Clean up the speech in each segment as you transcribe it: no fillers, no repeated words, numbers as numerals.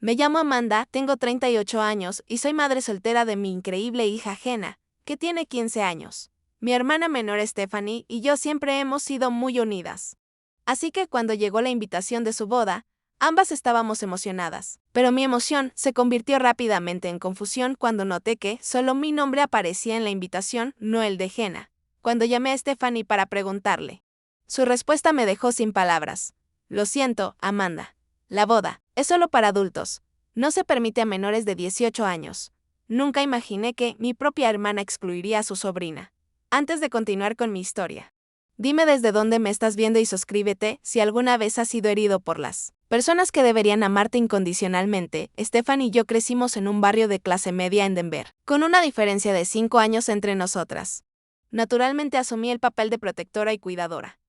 Me llamo Amanda, tengo 38 años y soy madre soltera de mi increíble hija Jenna, que tiene 15 años. Mi hermana menor Stephanie y yo siempre hemos sido muy unidas. Así que cuando llegó la invitación de su boda, ambas estábamos emocionadas. Pero mi emoción se convirtió rápidamente en confusión cuando noté que solo mi nombre aparecía en la invitación, no el de Jenna. Cuando llamé a Stephanie para preguntarle, su respuesta me dejó sin palabras. Lo siento, Amanda. La boda es solo para adultos. No se permite a menores de 18 años. Nunca imaginé que mi propia hermana excluiría a su sobrina. Antes de continuar con mi historia, dime desde dónde me estás viendo y suscríbete si alguna vez has sido herido por las personas que deberían amarte incondicionalmente. Stephanie y yo crecimos en un barrio de clase media en Denver, con una diferencia de 5 años entre nosotras. Naturalmente asumí el papel de protectora y cuidadora.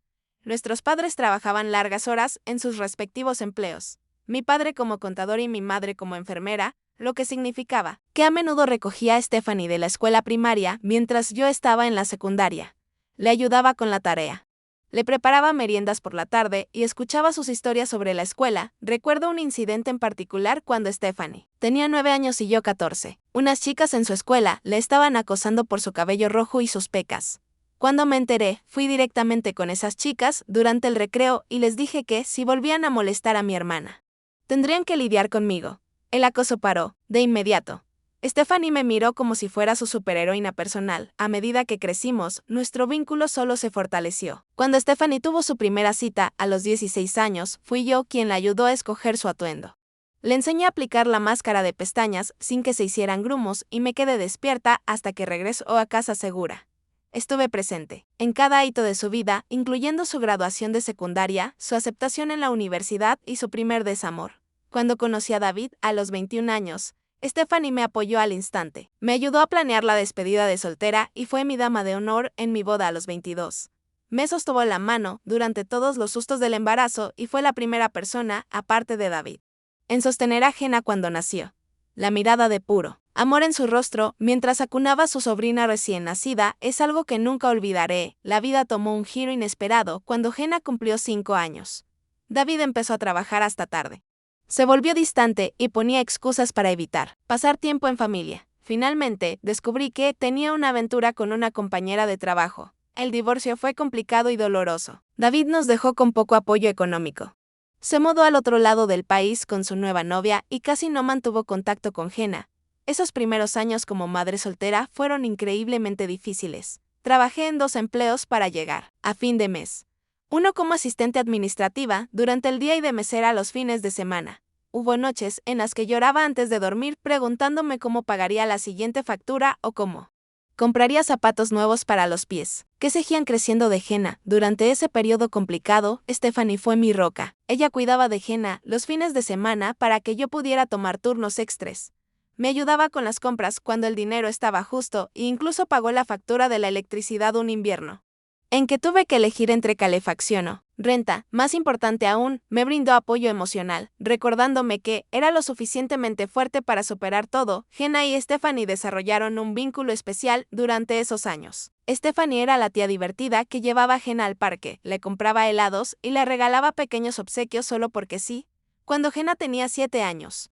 Nuestros padres trabajaban largas horas en sus respectivos empleos, mi padre como contador y mi madre como enfermera, lo que significaba que a menudo recogía a Stephanie de la escuela primaria mientras yo estaba en la secundaria. Le ayudaba con la tarea. Le preparaba meriendas por la tarde y escuchaba sus historias sobre la escuela. Recuerdo un incidente en particular cuando Stephanie tenía 9 años y yo 14. Unas chicas en su escuela le estaban acosando por su cabello rojo y sus pecas. Cuando me enteré, fui directamente con esas chicas durante el recreo y les dije que, si volvían a molestar a mi hermana, tendrían que lidiar conmigo. El acoso paró, de inmediato. Stephanie me miró como si fuera su superheroína personal. A medida que crecimos, nuestro vínculo solo se fortaleció. Cuando Stephanie tuvo su primera cita, a los 16 años, fui yo quien la ayudó a escoger su atuendo. Le enseñé a aplicar la máscara de pestañas sin que se hicieran grumos y me quedé despierta hasta que regresó a casa segura. Estuve presente en cada hito de su vida, incluyendo su graduación de secundaria, su aceptación en la universidad y su primer desamor. Cuando conocí a David, a los 21 años, Stephanie me apoyó al instante. Me ayudó a planear la despedida de soltera y fue mi dama de honor en mi boda a los 22. Me sostuvo la mano durante todos los sustos del embarazo y fue la primera persona, aparte de David, en sostener a Jenna cuando nació. La mirada de puro amor en su rostro mientras acunaba a su sobrina recién nacida es algo que nunca olvidaré. La vida tomó un giro inesperado cuando Jenna cumplió 5 años. David empezó a trabajar hasta tarde. Se volvió distante y ponía excusas para evitar pasar tiempo en familia. Finalmente, descubrí que tenía una aventura con una compañera de trabajo. El divorcio fue complicado y doloroso. David nos dejó con poco apoyo económico. Se mudó al otro lado del país con su nueva novia y casi no mantuvo contacto con Jenna. Esos primeros años como madre soltera fueron increíblemente difíciles. Trabajé en 2 empleos para llegar a fin de mes. Uno como asistente administrativa durante el día y de mesera los fines de semana. Hubo noches en las que lloraba antes de dormir preguntándome cómo pagaría la siguiente factura o cómo compraría zapatos nuevos para los pies, que seguían creciendo de Jenna. Durante ese periodo complicado, Stephanie fue mi roca. Ella cuidaba de Jenna los fines de semana para que yo pudiera tomar turnos extras. Me ayudaba con las compras cuando el dinero estaba justo e incluso pagó la factura de la electricidad un invierno en que tuve que elegir entre calefacción o renta. Más importante aún, me brindó apoyo emocional, recordándome que era lo suficientemente fuerte para superar todo. Jenna y Stephanie desarrollaron un vínculo especial durante esos años. Stephanie era la tía divertida que llevaba a Jenna al parque, le compraba helados y le regalaba pequeños obsequios solo porque sí. Cuando Jenna tenía 7 años,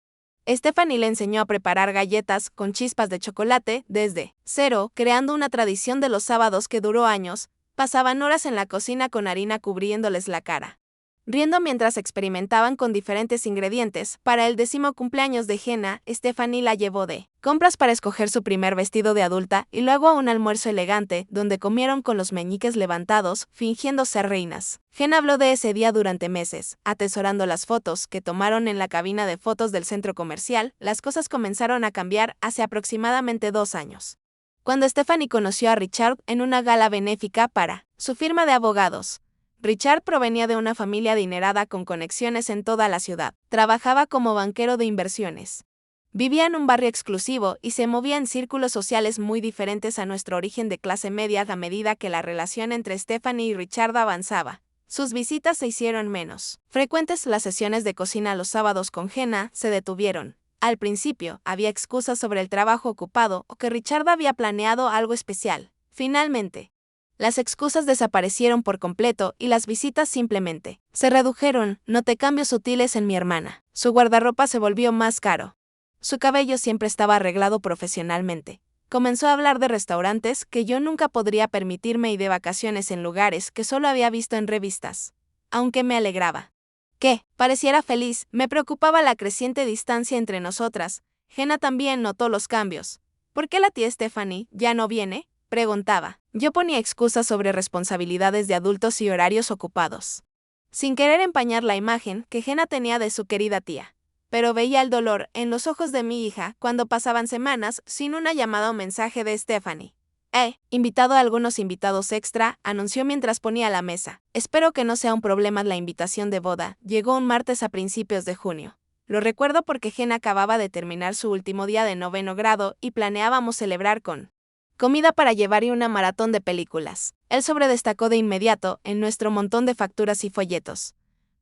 Stephanie le enseñó a preparar galletas con chispas de chocolate desde cero, creando una tradición de los sábados que duró años. Pasaban horas en la cocina con harina cubriéndoles la cara, riendo mientras experimentaban con diferentes ingredientes. Para el 10º cumpleaños de Jenna, Stephanie la llevó de compras para escoger su primer vestido de adulta y luego a un almuerzo elegante donde comieron con los meñiques levantados, fingiendo ser reinas. Jenna habló de ese día durante meses, atesorando las fotos que tomaron en la cabina de fotos del centro comercial. Las cosas comenzaron a cambiar hace aproximadamente 2 años. Cuando Stephanie conoció a Richard en una gala benéfica para su firma de abogados. Richard provenía de una familia adinerada con conexiones en toda la ciudad. Trabajaba como banquero de inversiones. Vivía en un barrio exclusivo y se movía en círculos sociales muy diferentes a nuestro origen de clase media. A medida que la relación entre Stephanie y Richard avanzaba, sus visitas se hicieron menos frecuentes. Las sesiones de cocina los sábados con Jenna se detuvieron. Al principio, había excusas sobre el trabajo ocupado o que Richard había planeado algo especial. Finalmente, Las excusas desaparecieron por completo y las visitas simplemente se redujeron. Noté cambios sutiles en mi hermana. Su guardarropa se volvió más caro. Su cabello siempre estaba arreglado profesionalmente. Comenzó a hablar de restaurantes que yo nunca podría permitirme y de vacaciones en lugares que solo había visto en revistas. Aunque me alegraba que pareciera feliz, me preocupaba la creciente distancia entre nosotras. Jenna también notó los cambios. ¿Por qué la tía Stephanie ya no viene?, preguntaba. Yo ponía excusas sobre responsabilidades de adultos y horarios ocupados, sin querer empañar la imagen que Jenna tenía de su querida tía. Pero veía el dolor en los ojos de mi hija cuando pasaban semanas sin una llamada o mensaje de Stephanie. He invitado a algunos invitados extra, anunció mientras ponía la mesa. Espero que no sea un problema la invitación de boda. Llegó un martes a principios de junio. Lo recuerdo porque Jenna acababa de terminar su último día de 9º grado y planeábamos celebrar con comida para llevar y una maratón de películas. El sobre destacó de inmediato en nuestro montón de facturas y folletos.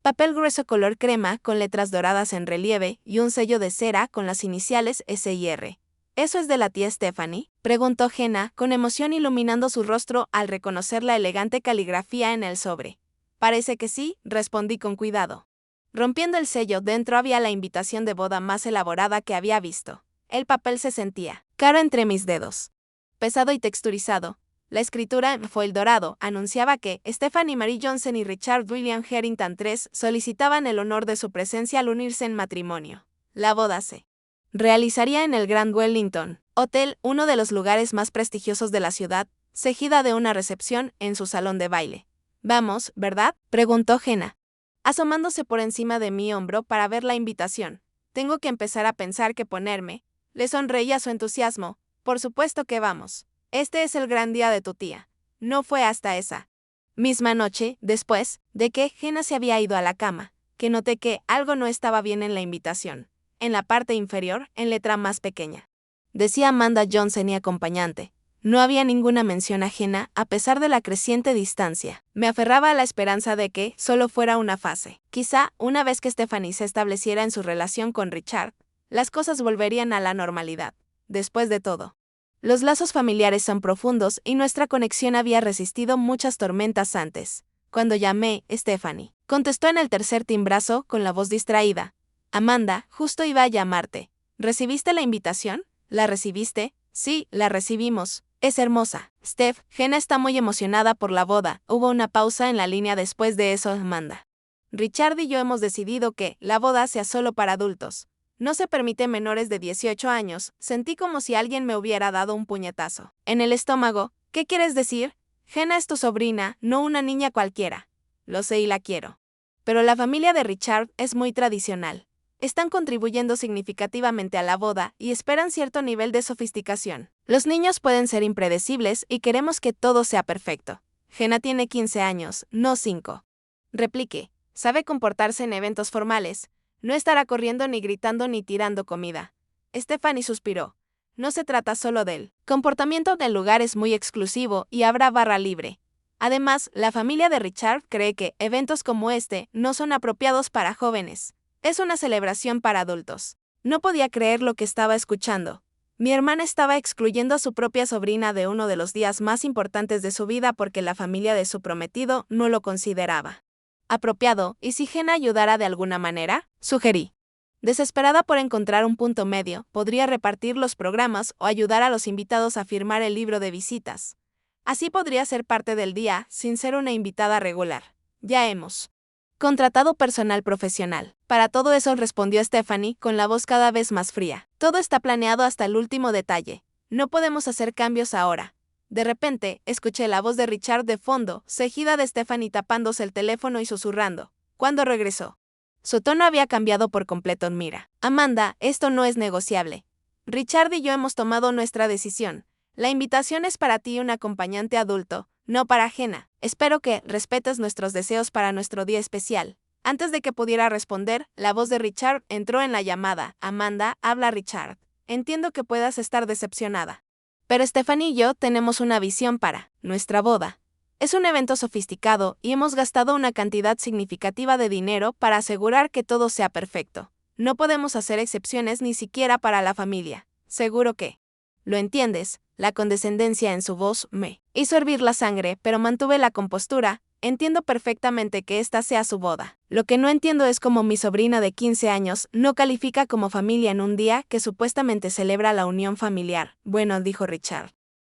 Papel grueso color crema con letras doradas en relieve y un sello de cera con las iniciales S y R. ¿Eso es de la tía Stephanie?, preguntó Jenna, con emoción iluminando su rostro al reconocer la elegante caligrafía en el sobre. Parece que sí, respondí con cuidado. Rompiendo el sello, dentro había la invitación de boda más elaborada que había visto. El papel se sentía caro entre mis dedos, pesado y texturizado. La escritura en foil dorado anunciaba que Stephanie Marie Johnson y Richard William Harrington III solicitaban el honor de su presencia al unirse en matrimonio. La boda se realizaría en el Grand Wellington Hotel, uno de los lugares más prestigiosos de la ciudad, seguida de una recepción en su salón de baile. Vamos, ¿verdad?, preguntó Jenna, asomándose por encima de mi hombro para ver la invitación. Tengo que empezar a pensar qué ponerme. Le sonreía su entusiasmo. Por supuesto que vamos. Este es el gran día de tu tía. No fue hasta esa misma noche, después de que Jenna se había ido a la cama, que noté que algo no estaba bien en la invitación. En la parte inferior, en letra más pequeña, decía Amanda Johnson y acompañante. No había ninguna mención a Jenna a pesar de la creciente distancia. Me aferraba a la esperanza de que solo fuera una fase. Quizá, una vez que Stephanie se estableciera en su relación con Richard, las cosas volverían a la normalidad. Después de todo, los lazos familiares son profundos y nuestra conexión había resistido muchas tormentas antes. Cuando llamé, Stephanie contestó en el tercer timbrazo con la voz distraída. Amanda, justo iba a llamarte. ¿Recibiste la invitación? ¿La recibiste? Sí, la recibimos. Es hermosa. Steph, Jenna está muy emocionada por la boda. Hubo una pausa en la línea después de eso. Amanda. Richard y yo hemos decidido que la boda sea solo para adultos. No se permite menores de 18 años. Sentí como si alguien me hubiera dado un puñetazo en el estómago. ¿Qué quieres decir? Jenna es tu sobrina, no una niña cualquiera. Lo sé y la quiero. Pero la familia de Richard es muy tradicional. Están contribuyendo significativamente a la boda y esperan cierto nivel de sofisticación. Los niños pueden ser impredecibles y queremos que todo sea perfecto. Jenna tiene 15 años, no 5. Repliqué. Sabe comportarse en eventos formales. No estará corriendo ni gritando ni tirando comida. Stephanie suspiró. No se trata solo del comportamiento del lugar es muy exclusivo y habrá barra libre. Además, la familia de Richard cree que eventos como este no son apropiados para jóvenes. Es una celebración para adultos. No podía creer lo que estaba escuchando. Mi hermana estaba excluyendo a su propia sobrina de uno de los días más importantes de su vida porque la familia de su prometido no lo consideraba apropiado. ¿Y si Jenna ayudara de alguna manera?, sugerí. Desesperada por encontrar un punto medio, podría repartir los programas o ayudar a los invitados a firmar el libro de visitas. Así podría ser parte del día, sin ser una invitada regular. Ya hemos contratado personal profesional. Para todo eso, respondió Stephanie con la voz cada vez más fría. Todo está planeado hasta el último detalle. No podemos hacer cambios ahora. De repente, escuché la voz de Richard de fondo, seguida de Stephanie tapándose el teléfono y susurrando. Cuando regresó, su tono había cambiado por completo. Mira, Amanda, esto no es negociable. Richard y yo hemos tomado nuestra decisión. La invitación es para ti y un acompañante adulto, no para Jenna. Espero que respetes nuestros deseos para nuestro día especial. Antes de que pudiera responder, la voz de Richard entró en la llamada. Amanda, habla Richard. Entiendo que puedas estar decepcionada. Pero Stephanie y yo tenemos una visión para nuestra boda. Es un evento sofisticado y hemos gastado una cantidad significativa de dinero para asegurar que todo sea perfecto. No podemos hacer excepciones ni siquiera para la familia. Seguro que ¿Lo entiendes? La condescendencia en su voz me hizo hervir la sangre, pero mantuve la compostura. Entiendo perfectamente que esta sea su boda. Lo que no entiendo es cómo mi sobrina de 15 años no califica como familia en un día que supuestamente celebra la unión familiar. Bueno, dijo Richard.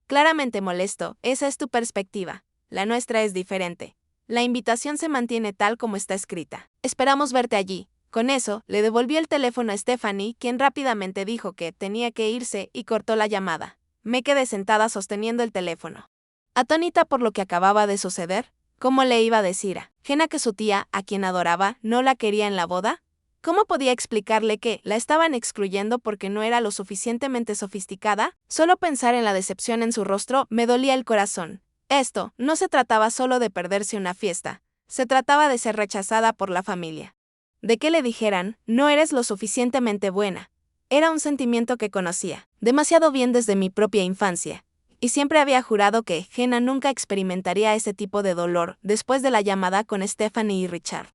Claramente molesto, esa es tu perspectiva. La nuestra es diferente. La invitación se mantiene tal como está escrita. Esperamos verte allí. Con eso, le devolvió el teléfono a Stephanie, quien rápidamente dijo que tenía que irse y cortó la llamada. Me quedé sentada sosteniendo el teléfono. Atónita por lo que acababa de suceder, ¿cómo le iba a decir a Jenna que su tía, a quien adoraba, no la quería en la boda? ¿Cómo podía explicarle que la estaban excluyendo porque no era lo suficientemente sofisticada? Solo pensar en la decepción en su rostro me dolía el corazón. Esto no se trataba solo de perderse una fiesta, se trataba de ser rechazada por la familia. De que le dijeran, no eres lo suficientemente buena. Era un sentimiento que conocía demasiado bien desde mi propia infancia, y siempre había jurado que Jenna nunca experimentaría ese tipo de dolor después de la llamada con Stephanie y Richard.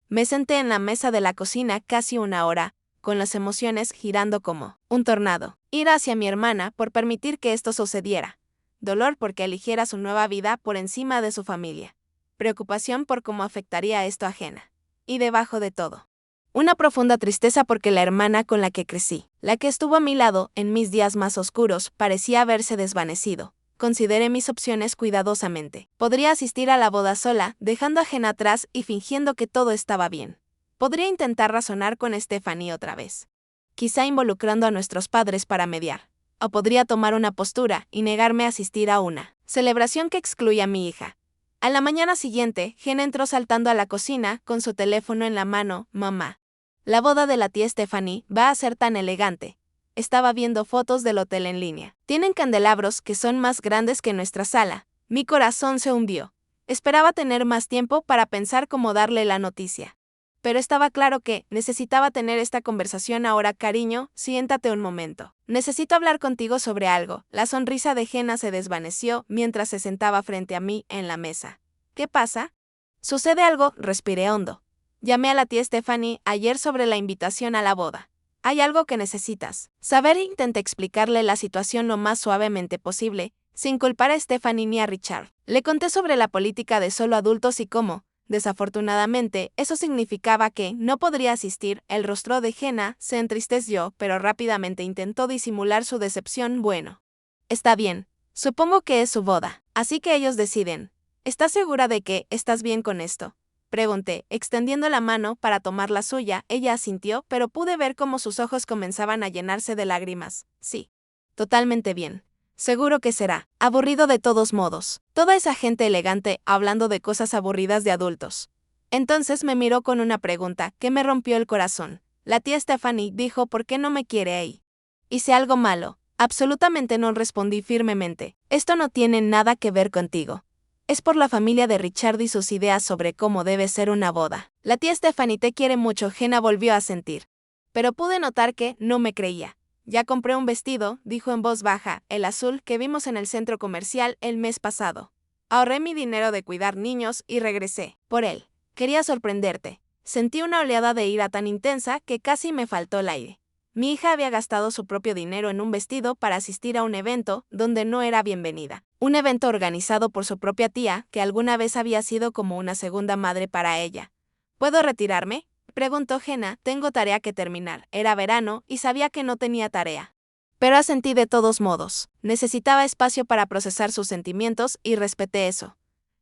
Me senté en la mesa de la cocina casi una hora, con las emociones girando como un tornado. Ira hacia mi hermana por permitir que esto sucediera. Dolor porque eligiera su nueva vida por encima de su familia. Preocupación por cómo afectaría esto a Jenna. Y debajo de todo, una profunda tristeza porque la hermana con la que crecí, la que estuvo a mi lado en mis días más oscuros, parecía haberse desvanecido. Consideré mis opciones cuidadosamente. Podría asistir a la boda sola, dejando a Jenna atrás y fingiendo que todo estaba bien. Podría intentar razonar con Stephanie otra vez, quizá involucrando a nuestros padres para mediar. O podría tomar una postura y negarme a asistir a una celebración que excluya a mi hija. A la mañana siguiente, Jenna entró saltando a la cocina con su teléfono en la mano. Mamá, la boda de la tía Stephanie va a ser tan elegante. Estaba viendo fotos del hotel en línea. Tienen candelabros que son más grandes que nuestra sala. Mi corazón se hundió. Esperaba tener más tiempo para pensar cómo darle la noticia. Pero estaba claro que necesitaba tener esta conversación ahora. Cariño, siéntate un momento. Necesito hablar contigo sobre algo. La sonrisa de Jenna se desvaneció mientras se sentaba frente a mí en la mesa. ¿Qué pasa? ¿Sucede algo? Respiré hondo. Llamé a la tía Stephanie ayer sobre la invitación a la boda. Hay algo que necesitas saber. Intenté explicarle la situación lo más suavemente posible, sin culpar a Stephanie ni a Richard. Le conté sobre la política de solo adultos y cómo, desafortunadamente, eso significaba que no podría asistir. El rostro de Jenna se entristeció, pero rápidamente intentó disimular su decepción. Bueno, está bien, supongo que es su boda, así que ellos deciden. ¿Estás segura de que estás bien con esto? Pregunté, extendiendo la mano para tomar la suya. Ella asintió, pero pude ver cómo sus ojos comenzaban a llenarse de lágrimas. Sí, totalmente bien. Seguro que será aburrido de todos modos. Toda esa gente elegante hablando de cosas aburridas de adultos. Entonces me miró con una pregunta que me rompió el corazón. La tía Stephanie dijo ¿por qué no me quiere ahí? ¿Hice algo malo? Absolutamente no, respondí firmemente. Esto no tiene nada que ver contigo. Es por la familia de Richard y sus ideas sobre cómo debe ser una boda. La tía Stephanie te quiere mucho. Jenna volvió a sentir. Pero pude notar que no me creía. Ya compré un vestido, dijo en voz baja, el azul que vimos en el centro comercial el mes pasado. Ahorré mi dinero de cuidar niños y regresé por él. Quería sorprenderte. Sentí una oleada de ira tan intensa que casi me faltó el aire. Mi hija había gastado su propio dinero en un vestido para asistir a un evento donde no era bienvenida. Un evento organizado por su propia tía, que alguna vez había sido como una segunda madre para ella. ¿Puedo retirarme?, preguntó Jenna. Tengo tarea que terminar. Era verano y sabía que no tenía tarea. Pero asentí de todos modos. Necesitaba espacio para procesar sus sentimientos y respeté eso.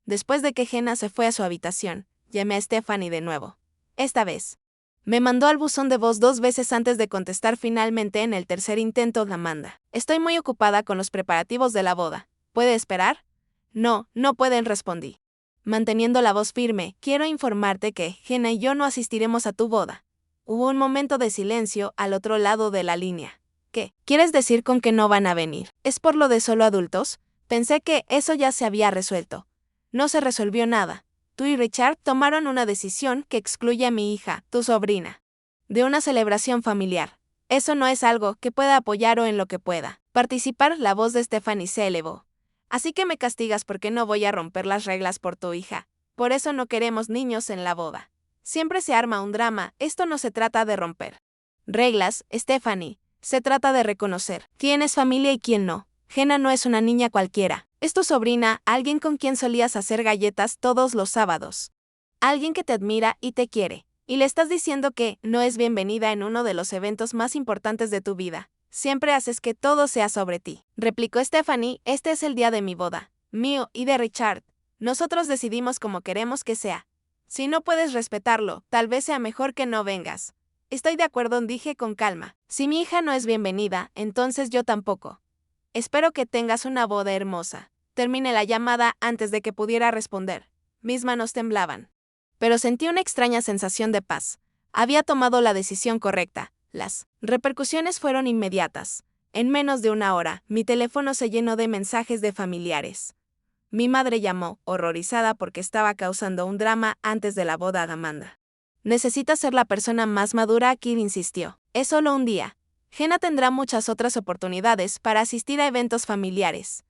Después de que Jenna se fue a su habitación, llamé a Stephanie de nuevo. Esta vez, me mandó al buzón de voz 2 veces antes de contestar. Finalmente, en el tercer intento, Amanda. Estoy muy ocupada con los preparativos de la boda. ¿Puede esperar? No, no pueden, respondí. Manteniendo la voz firme, quiero informarte que Jenna y yo no asistiremos a tu boda. Hubo un momento de silencio al otro lado de la línea. ¿Qué quieres decir con que no van a venir? ¿Es por lo de solo adultos? Pensé que eso ya se había resuelto. No se resolvió nada. Tú y Richard tomaron una decisión que excluye a mi hija, tu sobrina, de una celebración familiar. Eso no es algo que pueda apoyar o en lo que pueda participar. La voz de Stephanie se elevó. Así que me castigas porque no voy a romper las reglas por tu hija. Por eso no queremos niños en la boda. Siempre se arma un drama. Esto no se trata de romper reglas, Stephanie. Se trata de reconocer quién es familia y quién no. Jenna no es una niña cualquiera. Es tu sobrina, alguien con quien solías hacer galletas todos los sábados. Alguien que te admira y te quiere. Y le estás diciendo que no es bienvenida en uno de los eventos más importantes de tu vida. Siempre haces que todo sea sobre ti. Replicó Stephanie, este es el día de mi boda. Mío y de Richard. Nosotros decidimos cómo queremos que sea. Si no puedes respetarlo, tal vez sea mejor que no vengas. Estoy de acuerdo, dije con calma. Si mi hija no es bienvenida, entonces yo tampoco. Espero que tengas una boda hermosa. Terminé la llamada antes de que pudiera responder. Mis manos temblaban. Pero sentí una extraña sensación de paz. Había tomado la decisión correcta. Las repercusiones fueron inmediatas. En menos de una hora, mi teléfono se llenó de mensajes de familiares. Mi madre llamó, horrorizada porque estaba causando un drama antes de la boda de Amanda. Necesitas ser la persona más madura, Kid insistió. Es solo un día. Jenna tendrá muchas otras oportunidades para asistir a eventos familiares.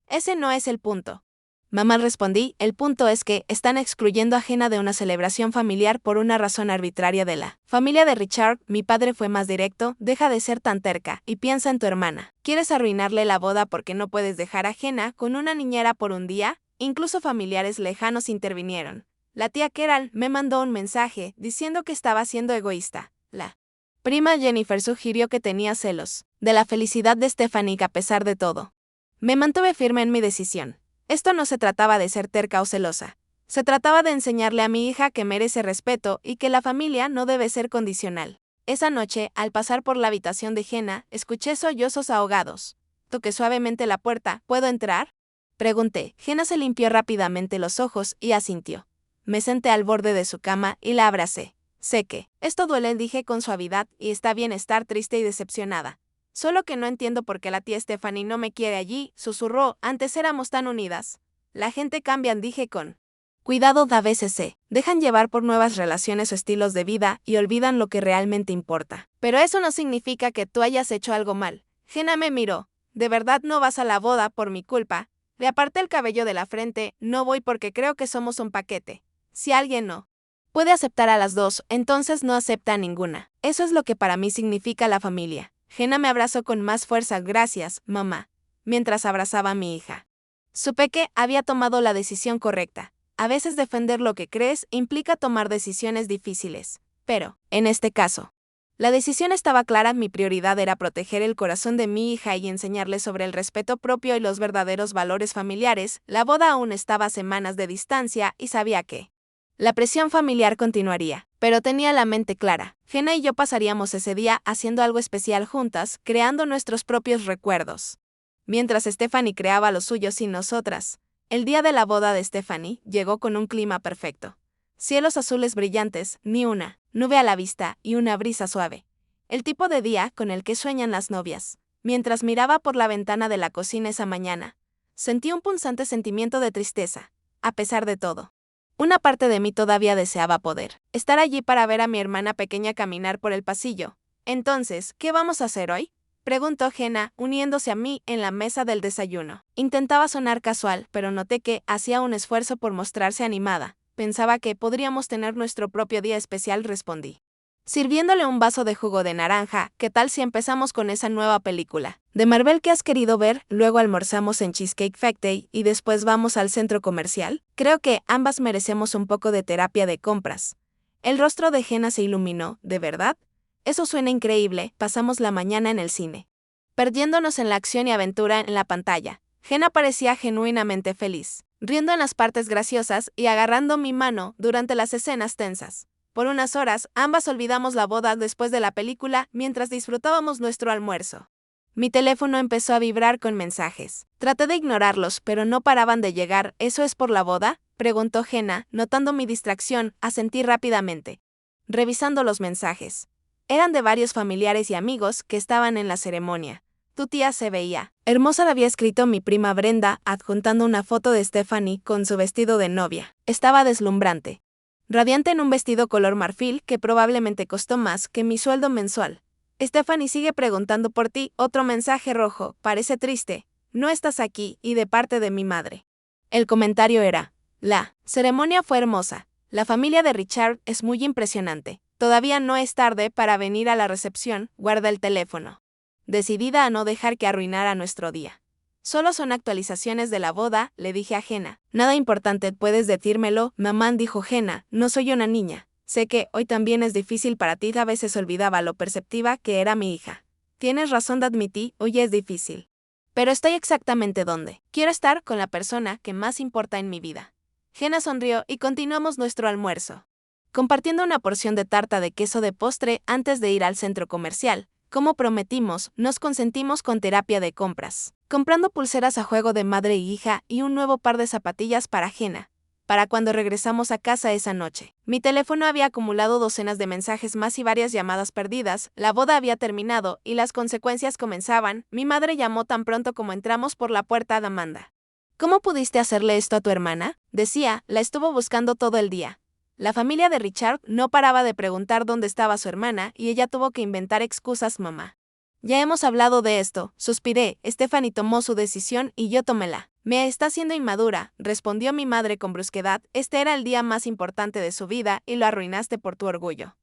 Ese no es el punto. Mamá, respondí, el punto es que están excluyendo a Jenna de una celebración familiar por una razón arbitraria de la familia de Richard. Mi padre fue más directo, deja de ser tan terca y piensa en tu hermana. ¿Quieres arruinarle la boda porque no puedes dejar a Jenna con una niñera por un día? Incluso familiares lejanos intervinieron. La tía Carol me mandó un mensaje diciendo que estaba siendo egoísta. La prima Jennifer sugirió que tenía celos de la felicidad de Stephanie a pesar de todo. Me mantuve firme en mi decisión. Esto no se trataba de ser terca o celosa. Se trataba de enseñarle a mi hija que merece respeto y que la familia no debe ser condicional. Esa noche, al pasar por la habitación de Jenna, escuché sollozos ahogados. Toqué suavemente la puerta. ¿Puedo entrar?, pregunté. Jenna se limpió rápidamente los ojos y asintió. Me senté al borde de su cama y la abracé. Sé que esto duele, dije con suavidad, y está bien estar triste y decepcionada. Solo que no entiendo por qué la tía Stephanie no me quiere allí, susurró, antes éramos tan unidas. La gente cambia, dije con cuidado, a veces se dejan llevar por nuevas relaciones o estilos de vida y olvidan lo que realmente importa. Pero eso no significa que tú hayas hecho algo mal. Jenna me miró. ¿De verdad no vas a la boda por mi culpa? Le aparté el cabello de la frente. No voy porque creo que somos un paquete. Si alguien no puede aceptar a las dos, entonces no acepta a ninguna. Eso es lo que para mí significa la familia. Jenna me abrazó con más fuerza. Gracias, mamá, mientras abrazaba a mi hija. Supe que había tomado la decisión correcta. A veces defender lo que crees implica tomar decisiones difíciles. Pero, en este caso, la decisión estaba clara. Mi prioridad era proteger el corazón de mi hija y enseñarle sobre el respeto propio y los verdaderos valores familiares. La boda aún estaba a semanas de distancia y sabía que la presión familiar continuaría, pero tenía la mente clara. Jenna y yo pasaríamos ese día haciendo algo especial juntas, creando nuestros propios recuerdos. Mientras Stephanie creaba los suyos sin nosotras. El día de la boda de Stephanie llegó con un clima perfecto. Cielos azules brillantes, ni una nube a la vista y una brisa suave. El tipo de día con el que sueñan las novias. Mientras miraba por la ventana de la cocina esa mañana, sentí un punzante sentimiento de tristeza. A pesar de todo, una parte de mí todavía deseaba poder estar allí para ver a mi hermana pequeña caminar por el pasillo. Entonces, ¿qué vamos a hacer hoy?, preguntó Jenna, uniéndose a mí en la mesa del desayuno. Intentaba sonar casual, pero noté que hacía un esfuerzo por mostrarse animada. Pensaba que podríamos tener nuestro propio día especial, respondí. Sirviéndole un vaso de jugo de naranja, ¿qué tal si empezamos con esa nueva película de Marvel que has querido ver? Luego almorzamos en Cheesecake Factory y después vamos al centro comercial. Creo que ambas merecemos un poco de terapia de compras. El rostro de Jenna se iluminó. ¿De verdad? Eso suena increíble. Pasamos la mañana en el cine, perdiéndonos en la acción y aventura en la pantalla. Jenna parecía genuinamente feliz, riendo en las partes graciosas y agarrando mi mano durante las escenas tensas. Por unas horas, ambas olvidamos la boda después de la película mientras disfrutábamos nuestro almuerzo. Mi teléfono empezó a vibrar con mensajes. Traté de ignorarlos, pero no paraban de llegar. ¿Eso es por la boda?, preguntó Jenna, notando mi distracción. Asentí rápidamente, revisando los mensajes. Eran de varios familiares y amigos que estaban en la ceremonia. Tu tía se veía hermosa, había escrito mi prima Brenda, adjuntando una foto de Stephanie con su vestido de novia. Estaba deslumbrante, radiante en un vestido color marfil que probablemente costó más que mi sueldo mensual. Stephanie sigue preguntando por ti. Otro mensaje rojo. Parece triste. No estás aquí, y de parte de mi madre. El comentario era: la ceremonia fue hermosa. La familia de Richard es muy impresionante. Todavía no es tarde para venir a la recepción. Guarda el teléfono. decidida a no dejar que arruinara nuestro día. Solo son actualizaciones de la boda, le dije a Jenna. Nada importante, puedes decírmelo, mamá, dijo Jenna, no soy una niña. Sé que hoy también es difícil para ti, a veces olvidaba lo perceptiva que era mi hija. Tienes razón, admití, hoy es difícil. Pero estoy exactamente donde. Quiero estar con la persona que más importa en mi vida. Jenna sonrió y continuamos nuestro almuerzo, compartiendo una porción de tarta de queso de postre antes de ir al centro comercial. Como prometimos, nos consentimos con terapia de compras, comprando pulseras a juego de madre y hija y un nuevo par de zapatillas para Jenna, para cuando regresamos a casa esa noche. Mi teléfono había acumulado docenas de mensajes más y varias llamadas perdidas, la boda había terminado y las consecuencias comenzaban. Mi madre llamó tan pronto como entramos por la puerta a Amanda. ¿Cómo pudiste hacerle esto a tu hermana? Decía, la estuvo buscando todo el día. La familia de Richard no paraba de preguntar dónde estaba su hermana y ella tuvo que inventar excusas, mamá. Ya hemos hablado de esto, suspiré. Stephanie tomó su decisión y yo tomé la. Me está siendo inmadura, respondió mi madre con brusquedad. Este era el día más importante de su vida y lo arruinaste por tu orgullo.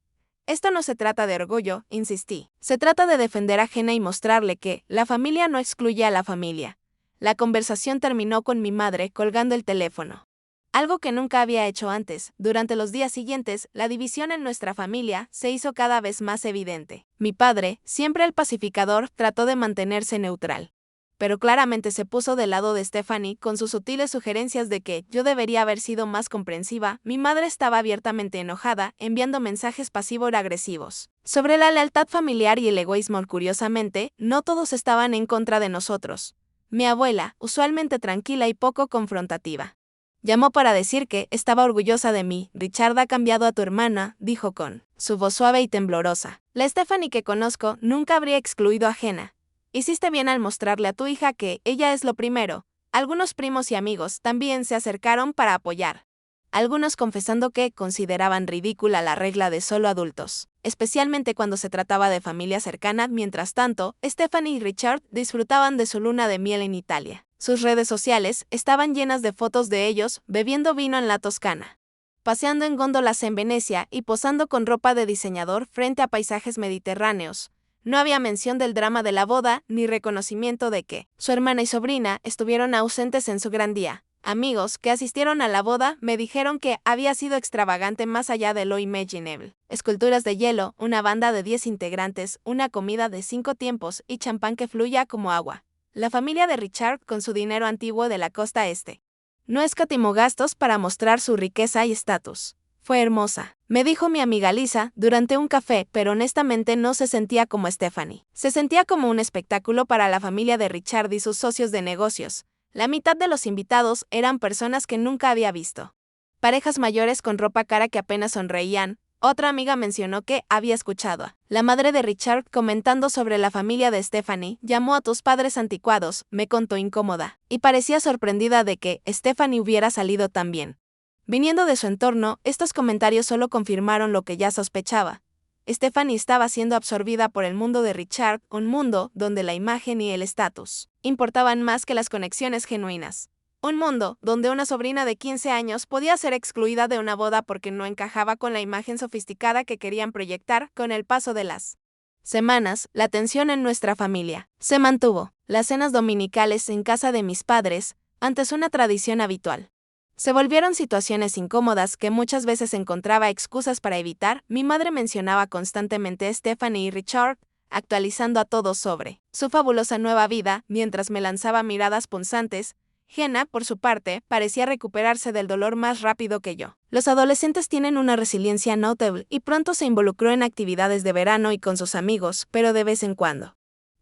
Esto no se trata de orgullo, insistí. Se trata de defender a Jenna y mostrarle que la familia no excluye a la familia. La conversación terminó con mi madre colgando el teléfono. Algo que nunca había hecho antes. Durante los días siguientes, la división en nuestra familia se hizo cada vez más evidente. Mi padre, siempre el pacificador, trató de mantenerse neutral. Pero claramente se puso del lado de Stephanie con sus sutiles sugerencias de que yo debería haber sido más comprensiva. Mi madre estaba abiertamente enojada, enviando mensajes pasivo-agresivos sobre la lealtad familiar y el egoísmo. Curiosamente, no todos estaban en contra de nosotros. Mi abuela, usualmente tranquila y poco confrontativa, llamó para decir que estaba orgullosa de mí. Richard ha cambiado a tu hermana, dijo con su voz suave y temblorosa. La Stephanie que conozco nunca habría excluido a Jenna. Hiciste bien al mostrarle a tu hija que ella es lo primero. Algunos primos y amigos también se acercaron para apoyar, algunos confesando que consideraban ridícula la regla de solo adultos, especialmente cuando se trataba de familia cercana. Mientras tanto, Stephanie y Richard disfrutaban de su luna de miel en Italia. Sus redes sociales estaban llenas de fotos de ellos bebiendo vino en la Toscana, paseando en góndolas en Venecia y posando con ropa de diseñador frente a paisajes mediterráneos. No había mención del drama de la boda ni reconocimiento de que su hermana y sobrina estuvieron ausentes en su gran día. Amigos que asistieron a la boda me dijeron que había sido extravagante más allá de lo imaginable. Esculturas de hielo, una banda de 10 integrantes, una comida de 5 tiempos y champán que fluya como agua. La familia de Richard con su dinero antiguo de la costa este no escatimó gastos para mostrar su riqueza y estatus. Fue hermosa, me dijo mi amiga Lisa durante un café, pero honestamente no se sentía como Stephanie. Se sentía como un espectáculo para la familia de Richard y sus socios de negocios. La mitad de los invitados eran personas que nunca había visto. Parejas mayores con ropa cara que apenas sonreían. Otra amiga mencionó que había escuchado a la madre de Richard comentando sobre la familia de Stephanie. Llamó a tus padres anticuados, me contó incómoda, y parecía sorprendida de que Stephanie hubiera salido tan bien. Viniendo de su entorno, estos comentarios solo confirmaron lo que ya sospechaba. Stephanie estaba siendo absorbida por el mundo de Richard, un mundo donde la imagen y el estatus importaban más que las conexiones genuinas. Un mundo donde una sobrina de 15 años podía ser excluida de una boda porque no encajaba con la imagen sofisticada que querían proyectar. Con el paso de las semanas, la tensión en nuestra familia se mantuvo. Las cenas dominicales en casa de mis padres, antes una tradición habitual, se volvieron situaciones incómodas que muchas veces encontraba excusas para evitar. Mi madre mencionaba constantemente a Stephanie y Richard, actualizando a todos sobre su fabulosa nueva vida, mientras me lanzaba miradas punzantes. Jenna, por su parte, parecía recuperarse del dolor más rápido que yo. Los adolescentes tienen una resiliencia notable y pronto se involucró en actividades de verano y con sus amigos, pero de vez en cuando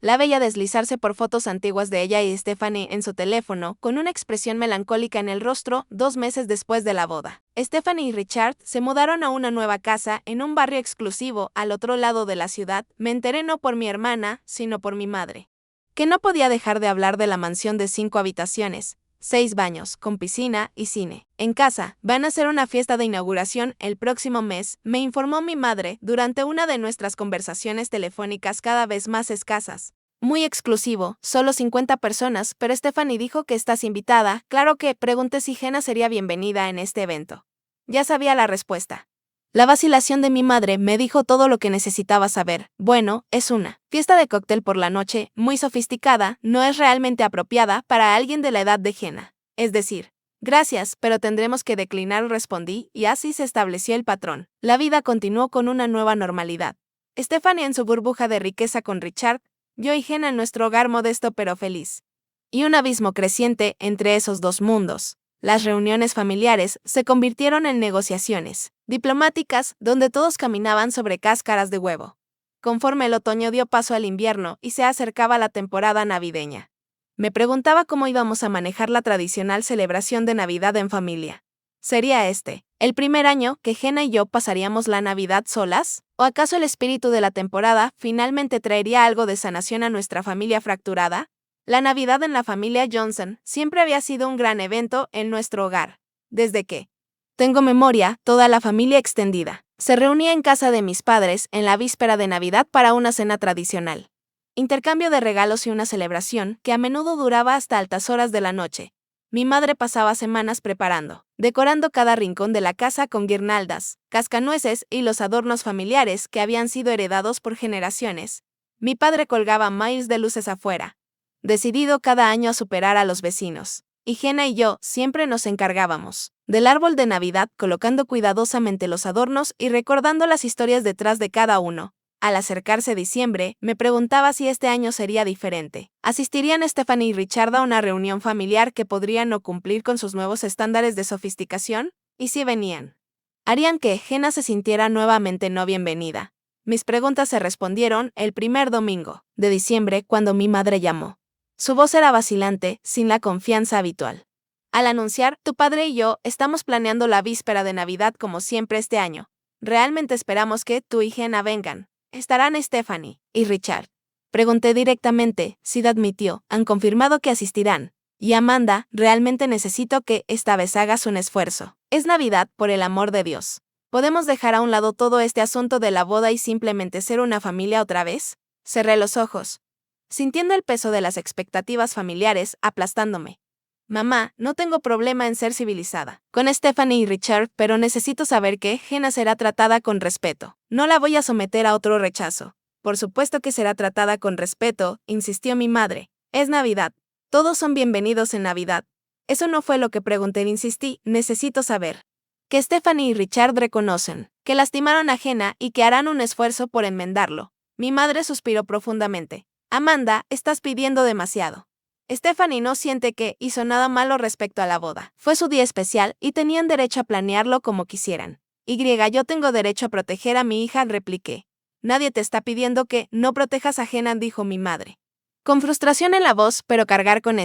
la veía deslizarse por fotos antiguas de ella y Stephanie en su teléfono, con una expresión melancólica en el rostro. 2 meses después de la boda, Stephanie y Richard se mudaron a una nueva casa en un barrio exclusivo al otro lado de la ciudad. Me enteré no por mi hermana, sino por mi madre, que no podía dejar de hablar de la mansión de 5 habitaciones, 6 baños, con piscina y cine. En casa, van a hacer una fiesta de inauguración el próximo mes, me informó mi madre durante una de nuestras conversaciones telefónicas cada vez más escasas. Muy exclusivo, solo 50 personas, pero Stephanie dijo que estás invitada. Claro que, pregunté si Jenna sería bienvenida en este evento. Ya sabía la respuesta. La vacilación de mi madre me dijo todo lo que necesitaba saber. Bueno, es una fiesta de cóctel por la noche, muy sofisticada, no es realmente apropiada para alguien de la edad de Jenna. Es decir, gracias, pero tendremos que declinar, respondí, y así se estableció el patrón. La vida continuó con una nueva normalidad. Stephanie en su burbuja de riqueza con Richard, yo y Jenna en nuestro hogar modesto pero feliz. Y un abismo creciente entre esos dos mundos. Las reuniones familiares se convirtieron en negociaciones diplomáticas donde todos caminaban sobre cáscaras de huevo. Conforme el otoño dio paso al invierno y se acercaba la temporada navideña, me preguntaba cómo íbamos a manejar la tradicional celebración de Navidad en familia. ¿Sería este el primer año que Jenna y yo pasaríamos la Navidad solas? ¿O acaso el espíritu de la temporada finalmente traería algo de sanación a nuestra familia fracturada? La Navidad en la familia Johnson siempre había sido un gran evento en nuestro hogar. Desde que tengo memoria, toda la familia extendida se reunía en casa de mis padres en la víspera de Navidad para una cena tradicional. Intercambio de regalos y una celebración que a menudo duraba hasta altas horas de la noche. Mi madre pasaba semanas preparando, decorando cada rincón de la casa con guirnaldas, cascanueces y los adornos familiares que habían sido heredados por generaciones. Mi padre colgaba miles de luces afuera, decidido cada año a superar a los vecinos. Y Jenna y yo siempre nos encargábamos del árbol de Navidad, colocando cuidadosamente los adornos y recordando las historias detrás de cada uno. Al acercarse diciembre, me preguntaba si este año sería diferente. ¿Asistirían Stephanie y Richard a una reunión familiar que podrían no cumplir con sus nuevos estándares de sofisticación? ¿Y si venían? ¿Harían que Jenna se sintiera nuevamente no bienvenida? Mis preguntas se respondieron el primer domingo de diciembre cuando mi madre llamó. Su voz era vacilante, sin la confianza habitual. Al anunciar, tu padre y yo estamos planeando la víspera de Navidad como siempre este año. Realmente esperamos que tú y Jenna vengan. ¿Estarán Stephanie y Richard? Pregunté directamente. Sid admitió. Han confirmado que asistirán. Y Amanda, realmente necesito que esta vez hagas un esfuerzo. Es Navidad, por el amor de Dios. ¿Podemos dejar a un lado todo este asunto de la boda y simplemente ser una familia otra vez? Cerré los ojos, sintiendo el peso de las expectativas familiares aplastándome. Mamá, no tengo problema en ser civilizada con Stephanie y Richard, pero necesito saber que Jenna será tratada con respeto. No la voy a someter a otro rechazo. Por supuesto que será tratada con respeto, insistió mi madre. Es Navidad. Todos son bienvenidos en Navidad. Eso no fue lo que pregunté, insistí. Necesito saber que Stephanie y Richard reconocen que lastimaron a Jenna y que harán un esfuerzo por enmendarlo. Mi madre suspiró profundamente. Amanda, estás pidiendo demasiado. Stephanie no siente que hizo nada malo respecto a la boda. Fue su día especial y tenían derecho a planearlo como quisieran. Yo tengo derecho a proteger a mi hija, repliqué. Nadie te está pidiendo que no protejas a Jenna, dijo mi madre. Con frustración en la voz, pero cargar con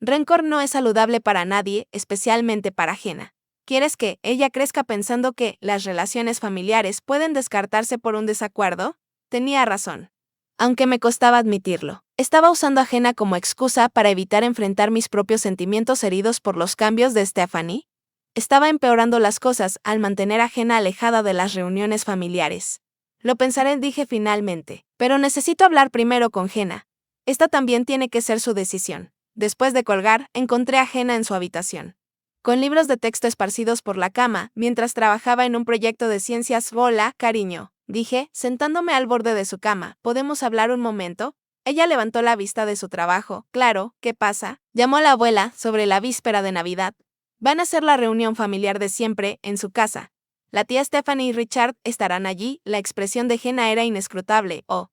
rencor no es saludable para nadie, especialmente para Jenna. ¿Quieres que ella crezca pensando que las relaciones familiares pueden descartarse por un desacuerdo? Tenía razón. Aunque me costaba admitirlo, estaba usando a Jenna como excusa para evitar enfrentar mis propios sentimientos heridos por los cambios de Stephanie. Estaba empeorando las cosas al mantener a Jenna alejada de las reuniones familiares. Lo pensaré, dije finalmente, pero necesito hablar primero con Jenna. Esta también tiene que ser su decisión. Después de colgar, encontré a Jenna en su habitación, con libros de texto esparcidos por la cama, mientras trabajaba en un proyecto de ciencias. Hola, cariño, dije, sentándome al borde de su cama. ¿Podemos hablar un momento? Ella levantó la vista de su trabajo. Claro, ¿qué pasa? Llamó a la abuela sobre la víspera de Navidad. Van a hacer la reunión familiar de siempre en su casa. La tía Stephanie y Richard estarán allí. La expresión de Jenna era inescrutable. Oh,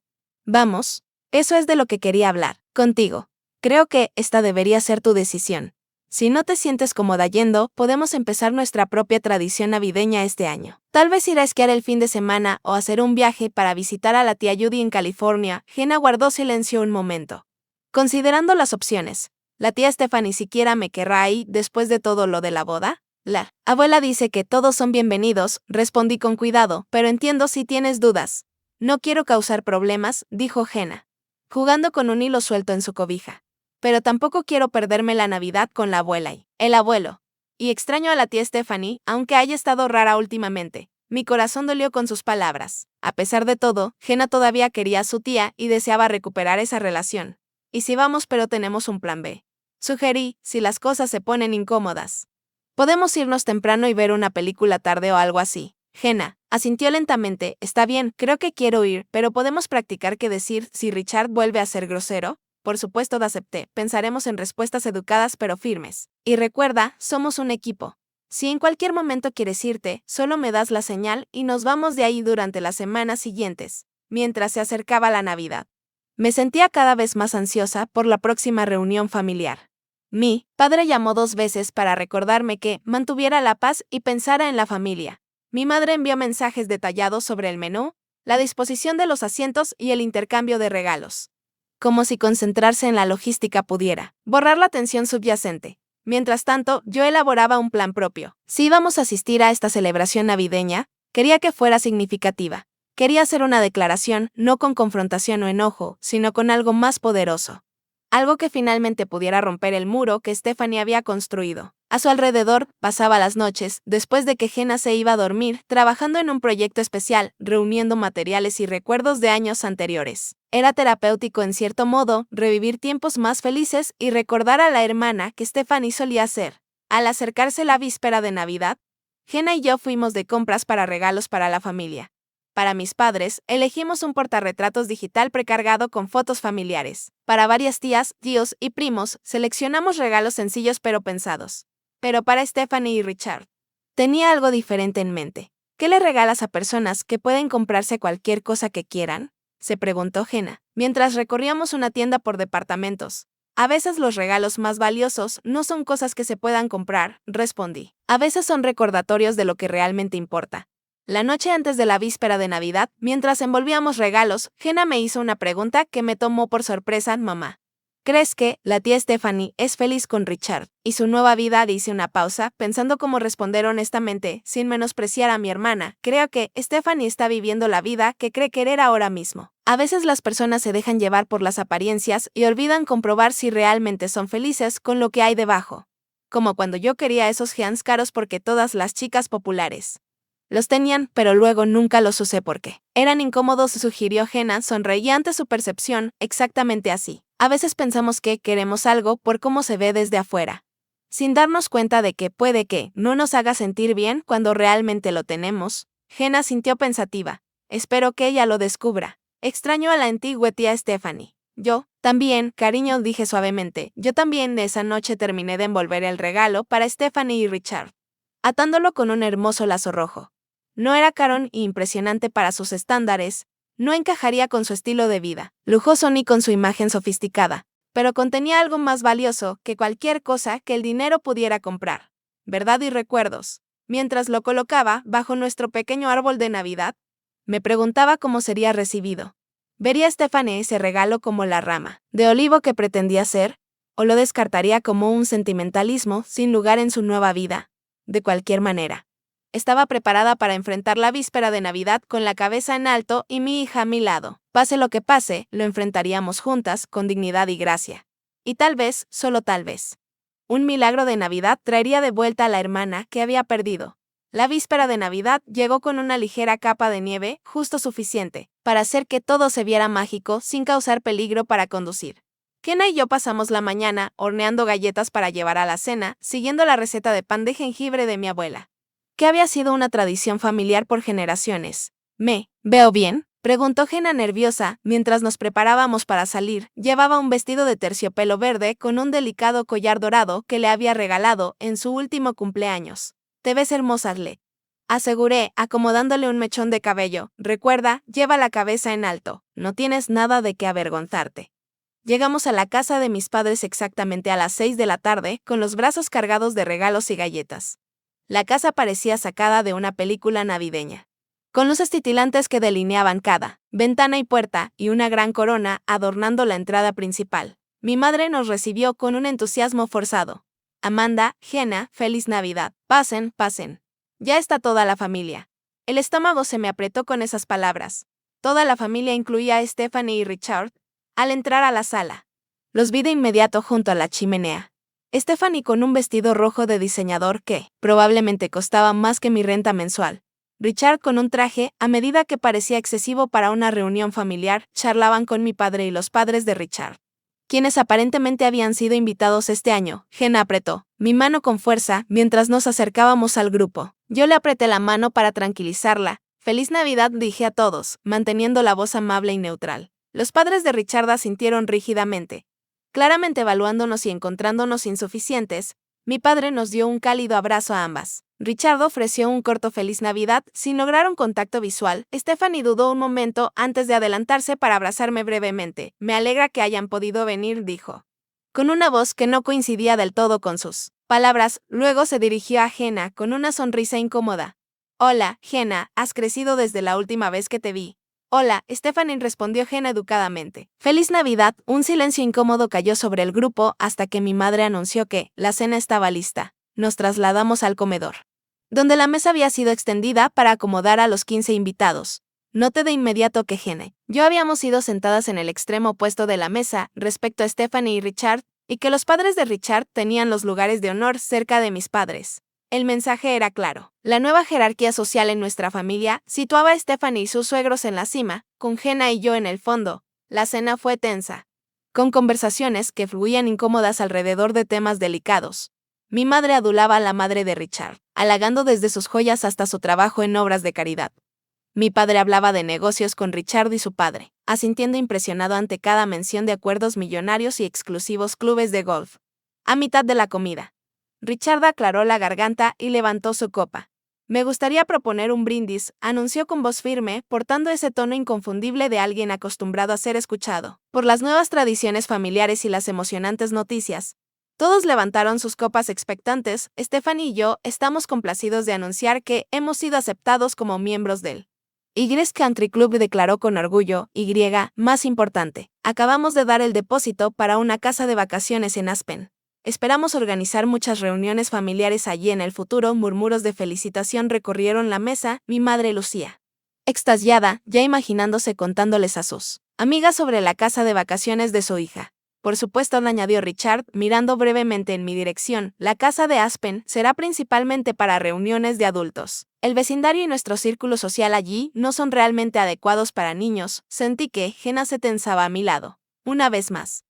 vamos. Eso es de lo que quería hablar contigo. Creo que esta debería ser tu decisión. Si no te sientes cómoda yendo, podemos empezar nuestra propia tradición navideña este año. Tal vez ir a esquiar el fin de semana o hacer un viaje para visitar a la tía Judy en California. Jenna guardó silencio un momento, considerando las opciones. ¿La tía Stephanie siquiera me querrá ahí después de todo lo de la boda? La abuela dice que todos son bienvenidos, respondí con cuidado, pero entiendo si tienes dudas. No quiero causar problemas, dijo Jenna, jugando con un hilo suelto en su cobija. Pero tampoco quiero perderme la Navidad con la abuela y el abuelo. Y extraño a la tía Stephanie, aunque haya estado rara últimamente. Mi corazón dolió con sus palabras. A pesar de todo, Jenna todavía quería a su tía y deseaba recuperar esa relación. ¿Y si vamos pero tenemos un plan B? Sugerí, si las cosas se ponen incómodas. Podemos irnos temprano y ver una película tarde o algo así. Jenna Asintió lentamente. Está bien, creo que quiero ir, pero ¿podemos practicar qué decir si Richard vuelve a ser grosero? Por supuesto, acepté. Pensaremos en respuestas educadas pero firmes. Y recuerda, somos un equipo. Si en cualquier momento quieres irte, solo me das la señal y nos vamos de ahí durante las semanas siguientes, mientras se acercaba la Navidad. Me sentía cada vez más ansiosa por la próxima reunión familiar. Mi padre llamó 2 veces para recordarme que mantuviera la paz y pensara en la familia. Mi madre envió mensajes detallados sobre el menú, la disposición de los asientos y el intercambio de regalos. Como si concentrarse en la logística pudiera borrar la tensión subyacente. Mientras tanto, yo elaboraba un plan propio. Si íbamos a asistir a esta celebración navideña, quería que fuera significativa. Quería hacer una declaración, no con confrontación o enojo, sino con algo más poderoso. Algo que finalmente pudiera romper el muro que Stephanie había construido. A su alrededor, pasaba las noches, después de que Jenna se iba a dormir, trabajando en un proyecto especial, reuniendo materiales y recuerdos de años anteriores. Era terapéutico en cierto modo, revivir tiempos más felices y recordar a la hermana que Stephanie solía ser. Al acercarse la víspera de Navidad, Jenna y yo fuimos de compras para regalos para la familia. Para mis padres, elegimos un portarretratos digital precargado con fotos familiares. Para varias tías, tíos y primos, seleccionamos regalos sencillos pero pensados. Pero para Stephanie y Richard, tenía algo diferente en mente. ¿Qué le regalas a personas que pueden comprarse cualquier cosa que quieran? Se preguntó Jenna, mientras recorríamos una tienda por departamentos. A veces los regalos más valiosos no son cosas que se puedan comprar, respondí. A veces son recordatorios de lo que realmente importa. La noche antes de la víspera de Navidad, mientras envolvíamos regalos, Jenna me hizo una pregunta que me tomó por sorpresa. Mamá, ¿crees que la tía Stephanie es feliz con Richard y su nueva vida? Hice una pausa, pensando cómo responder honestamente, sin menospreciar a mi hermana. Creo que Stephanie está viviendo la vida que cree querer ahora mismo. A veces las personas se dejan llevar por las apariencias y olvidan comprobar si realmente son felices con lo que hay debajo. Como cuando yo quería esos jeans caros porque todas las chicas populares los tenían, pero luego nunca los usé porque eran incómodos, sugirió Jenna, sonreía ante su percepción, exactamente así. A veces pensamos que queremos algo por cómo se ve desde afuera, sin darnos cuenta de que puede que no nos haga sentir bien cuando realmente lo tenemos. Jenna sintió pensativa. Espero que ella lo descubra. Extraño a la antigua tía Stephanie. Yo, también, cariño, dije suavemente. Yo también esa noche terminé de envolver el regalo para Stephanie y Richard, atándolo con un hermoso lazo rojo. No era caro e impresionante para sus estándares, no encajaría con su estilo de vida, lujoso ni con su imagen sofisticada, pero contenía algo más valioso que cualquier cosa que el dinero pudiera comprar. ¿Verdad? Y recuerdos. Mientras lo colocaba bajo nuestro pequeño árbol de Navidad, me preguntaba cómo sería recibido. ¿Vería Stephanie ese regalo como la rama de olivo que pretendía ser? ¿O lo descartaría como un sentimentalismo sin lugar en su nueva vida? De cualquier manera, estaba preparada para enfrentar la víspera de Navidad con la cabeza en alto y mi hija a mi lado. Pase lo que pase, lo enfrentaríamos juntas, con dignidad y gracia. Y tal vez, solo tal vez, un milagro de Navidad traería de vuelta a la hermana que había perdido. La víspera de Navidad llegó con una ligera capa de nieve, justo suficiente para hacer que todo se viera mágico sin causar peligro para conducir. Jenna y yo pasamos la mañana horneando galletas para llevar a la cena, siguiendo la receta de pan de jengibre de mi abuela, que había sido una tradición familiar por generaciones. ¿Veo bien?, preguntó Jenna nerviosa, mientras nos preparábamos para salir. Llevaba un vestido de terciopelo verde con un delicado collar dorado que le había regalado en su último cumpleaños. Te ves hermosa, le aseguré, acomodándole un mechón de cabello. Recuerda, lleva la cabeza en alto, no tienes nada de qué avergonzarte. Llegamos a la casa de mis padres exactamente a las 6 de la tarde, con los brazos cargados de regalos y galletas. La casa parecía sacada de una película navideña, con luces titilantes que delineaban cada ventana y puerta, y una gran corona adornando la entrada principal. Mi madre nos recibió con un entusiasmo forzado. Amanda, Jenna, feliz Navidad. Pasen, pasen. Ya está toda la familia. El estómago se me apretó con esas palabras. Toda la familia incluía a Stephanie y Richard. Al entrar a la sala, los vi de inmediato junto a la chimenea. Stephanie con un vestido rojo de diseñador que probablemente costaba más que mi renta mensual. Richard con un traje a medida que parecía excesivo para una reunión familiar. Charlaban con mi padre y los padres de Richard, quienes aparentemente habían sido invitados este año. Jenna apretó mi mano con fuerza mientras nos acercábamos al grupo. Yo le apreté la mano para tranquilizarla. Feliz Navidad, dije a todos, manteniendo la voz amable y neutral. Los padres de Richard asintieron rígidamente. Claramente evaluándonos y encontrándonos insuficientes, mi padre nos dio un cálido abrazo a ambas. Richard ofreció un corto Feliz Navidad sin lograr un contacto visual. Stephanie dudó un momento antes de adelantarse para abrazarme brevemente. Me alegra que hayan podido venir, dijo, con una voz que no coincidía del todo con sus palabras. Luego se dirigió a Jenna con una sonrisa incómoda. Hola, Jenna, ¿has crecido desde la última vez que te vi? Hola, Stephanie, respondió Jenna educadamente. Feliz Navidad. Un silencio incómodo cayó sobre el grupo hasta que mi madre anunció que la cena estaba lista. Nos trasladamos al comedor, donde la mesa había sido extendida para acomodar a los 15 invitados. Noté de inmediato que Jenna y yo habíamos ido sentadas en el extremo opuesto de la mesa respecto a Stephanie y Richard, y que los padres de Richard tenían los lugares de honor cerca de mis padres. El mensaje era claro. La nueva jerarquía social en nuestra familia situaba a Stephanie y sus suegros en la cima, con Jenna y yo en el fondo. La cena fue tensa, con conversaciones que fluían incómodas alrededor de temas delicados. Mi madre adulaba a la madre de Richard, halagando desde sus joyas hasta su trabajo en obras de caridad. Mi padre hablaba de negocios con Richard y su padre, asintiendo impresionado ante cada mención de acuerdos millonarios y exclusivos clubes de golf. A mitad de la comida, Richard aclaró la garganta y levantó su copa. Me gustaría proponer un brindis, anunció con voz firme, portando ese tono inconfundible de alguien acostumbrado a ser escuchado, por las nuevas tradiciones familiares y las emocionantes noticias. Todos levantaron sus copas expectantes. Stephanie y yo estamos complacidos de anunciar que hemos sido aceptados como miembros del Ygritte Country Club, declaró con orgullo. Más importante, acabamos de dar el depósito para una casa de vacaciones en Aspen. Esperamos organizar muchas reuniones familiares allí en el futuro. Murmuros de felicitación recorrieron la mesa. Mi madre lucía extasiada, ya imaginándose contándoles a sus amigas sobre la casa de vacaciones de su hija. Por supuesto, le añadió Richard, mirando brevemente en mi dirección, la casa de Aspen será principalmente para reuniones de adultos. El vecindario y nuestro círculo social allí no son realmente adecuados para niños. Sentí que Jenna se tensaba a mi lado. Una vez más,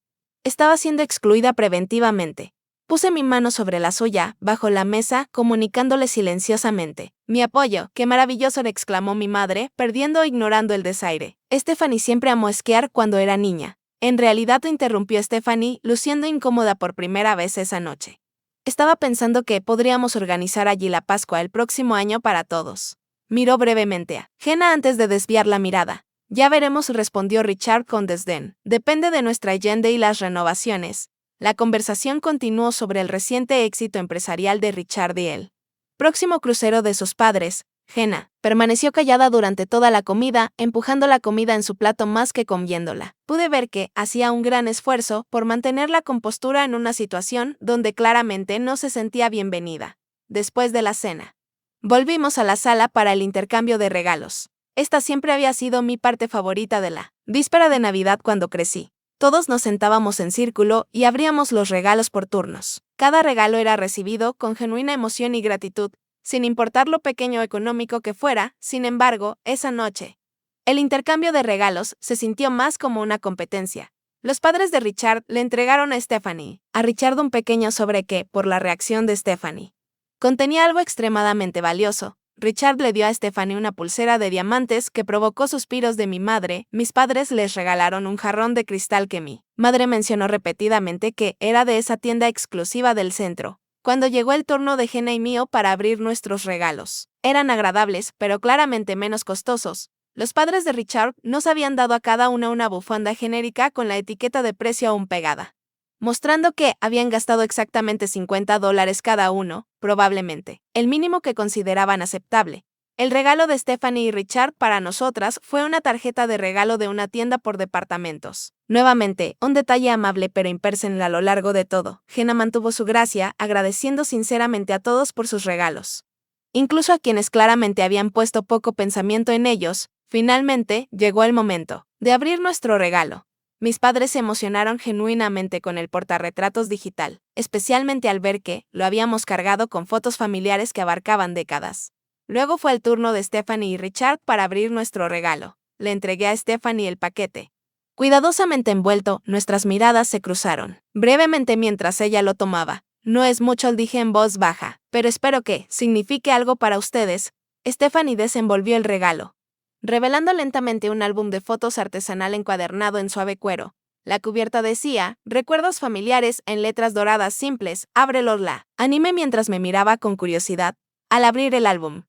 estaba siendo excluida preventivamente. Puse mi mano sobre la suya, bajo la mesa, comunicándole silenciosamente mi apoyo. ¡Qué maravilloso!, exclamó mi madre, perdiendo o ignorando el desaire. Stephanie siempre amó esquiar cuando era niña. En realidad, interrumpió Stephanie, luciendo incómoda por primera vez esa noche. Estaba pensando que podríamos organizar allí la Pascua el próximo año para todos. Miró brevemente a Jenna antes de desviar la mirada. Ya veremos, respondió Richard con desdén. Depende de nuestra agenda y las renovaciones. La conversación continuó sobre el reciente éxito empresarial de Richard y el próximo crucero de sus padres. Jenna permaneció callada durante toda la comida, empujando la comida en su plato más que comiéndola. Pude ver que hacía un gran esfuerzo por mantener la compostura en una situación donde claramente no se sentía bienvenida. Después de la cena, volvimos a la sala para el intercambio de regalos. Esta siempre había sido mi parte favorita de la víspera de Navidad cuando crecí. Todos nos sentábamos en círculo y abríamos los regalos por turnos. Cada regalo era recibido con genuina emoción y gratitud, sin importar lo pequeño o económico que fuera. Sin embargo, esa noche, el intercambio de regalos se sintió más como una competencia. Los padres de Richard le entregaron a Richard un pequeño sobre que, por la reacción de Stephanie, contenía algo extremadamente valioso. Richard le dio a Stephanie una pulsera de diamantes que provocó suspiros de mi madre. Mis padres les regalaron un jarrón de cristal que mi madre mencionó repetidamente que era de esa tienda exclusiva del centro. Cuando llegó el turno de Jenna y mío para abrir nuestros regalos, eran agradables, pero claramente menos costosos. Los padres de Richard nos habían dado a cada una bufanda genérica con la etiqueta de precio aún pegada, mostrando que habían gastado exactamente $50 cada uno, probablemente el mínimo que consideraban aceptable. El regalo de Stephanie y Richard para nosotras fue una tarjeta de regalo de una tienda por departamentos. Nuevamente, un detalle amable pero impersonal a lo largo de todo. Jenna mantuvo su gracia, agradeciendo sinceramente a todos por sus regalos, incluso a quienes claramente habían puesto poco pensamiento en ellos. Finalmente, llegó el momento de abrir nuestro regalo. Mis padres se emocionaron genuinamente con el portarretratos digital, especialmente al ver que lo habíamos cargado con fotos familiares que abarcaban décadas. Luego fue el turno de Stephanie y Richard para abrir nuestro regalo. Le entregué a Stephanie el paquete. Cuidadosamente envuelto, nuestras miradas se cruzaron brevemente mientras ella lo tomaba. No es mucho, dije en voz baja, pero espero que signifique algo para ustedes. Stephanie desenvolvió el regalo, revelando lentamente un álbum de fotos artesanal encuadernado en suave cuero. La cubierta decía, recuerdos familiares en letras doradas simples, ábrelos la. Animé mientras me miraba con curiosidad. Al abrir el álbum,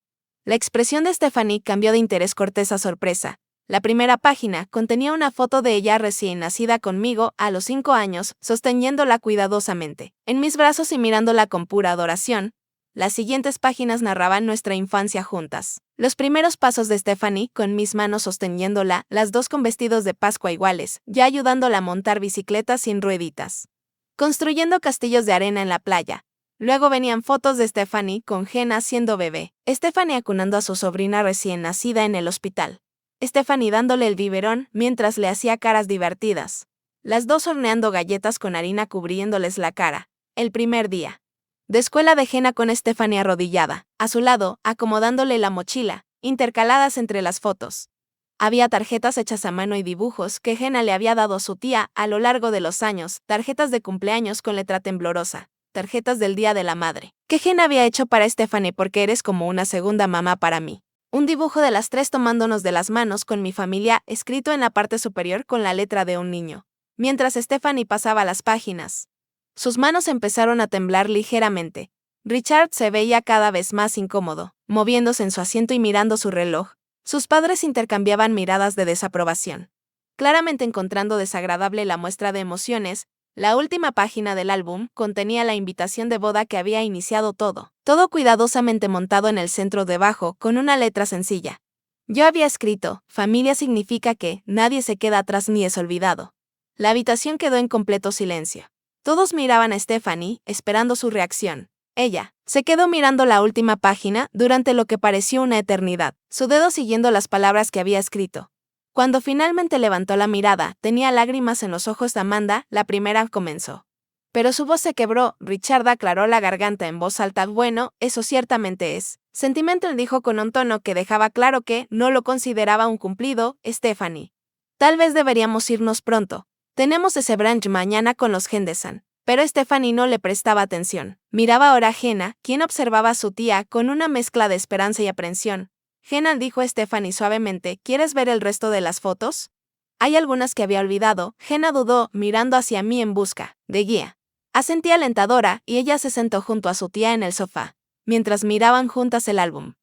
la expresión de Stephanie cambió de interés cortés a sorpresa. La primera página contenía una foto de ella recién nacida conmigo a los 5 años, sosteniéndola cuidadosamente en mis brazos y mirándola con pura adoración. Las siguientes páginas narraban nuestra infancia juntas. Los primeros pasos de Stephanie, con mis manos sosteniéndola, las dos con vestidos de Pascua iguales, ya ayudándola a montar bicicletas sin rueditas. Construyendo castillos de arena en la playa. Luego venían fotos de Stephanie con Jenna siendo bebé. Stephanie acunando a su sobrina recién nacida en el hospital. Stephanie dándole el biberón mientras le hacía caras divertidas. Las dos horneando galletas con harina cubriéndoles la cara. El primer día de escuela de Jenna con Stephanie arrodillada, a su lado, acomodándole la mochila, intercaladas entre las fotos. Había tarjetas hechas a mano y dibujos que Jenna le había dado a su tía a lo largo de los años, tarjetas de cumpleaños con letra temblorosa, tarjetas del Día de la Madre, que Jenna había hecho para Stephanie porque eres como una segunda mamá para mí. Un dibujo de las tres tomándonos de las manos con mi familia escrito en la parte superior con la letra de un niño. Mientras Stephanie pasaba las páginas, sus manos empezaron a temblar ligeramente. Richard se veía cada vez más incómodo, moviéndose en su asiento y mirando su reloj. Sus padres intercambiaban miradas de desaprobación. Claramente encontrando desagradable la muestra de emociones, la última página del álbum contenía la invitación de boda que había iniciado todo cuidadosamente montado en el centro debajo con una letra sencilla. Yo había escrito, familia significa que nadie se queda atrás ni es olvidado. La habitación quedó en completo silencio. Todos miraban a Stephanie, esperando su reacción. Ella se quedó mirando la última página durante lo que pareció una eternidad, su dedo siguiendo las palabras que había escrito. Cuando finalmente levantó la mirada, tenía lágrimas en los ojos de Amanda, la primera comenzó. Pero su voz se quebró, Richard aclaró la garganta en voz alta. Bueno, eso ciertamente es. Sentimental dijo con un tono que dejaba claro que no lo consideraba un cumplido, Stephanie. Tal vez deberíamos irnos pronto. Tenemos ese brunch mañana con los Henderson. Pero Stephanie no le prestaba atención. Miraba ahora a Jenna, quien observaba a su tía con una mezcla de esperanza y aprensión. Jenna dijo a Stephanie suavemente, ¿quieres ver el resto de las fotos? Hay algunas que había olvidado. Jenna dudó, mirando hacia mí en busca de guía. Asentí alentadora y ella se sentó junto a su tía en el sofá, mientras miraban juntas el álbum.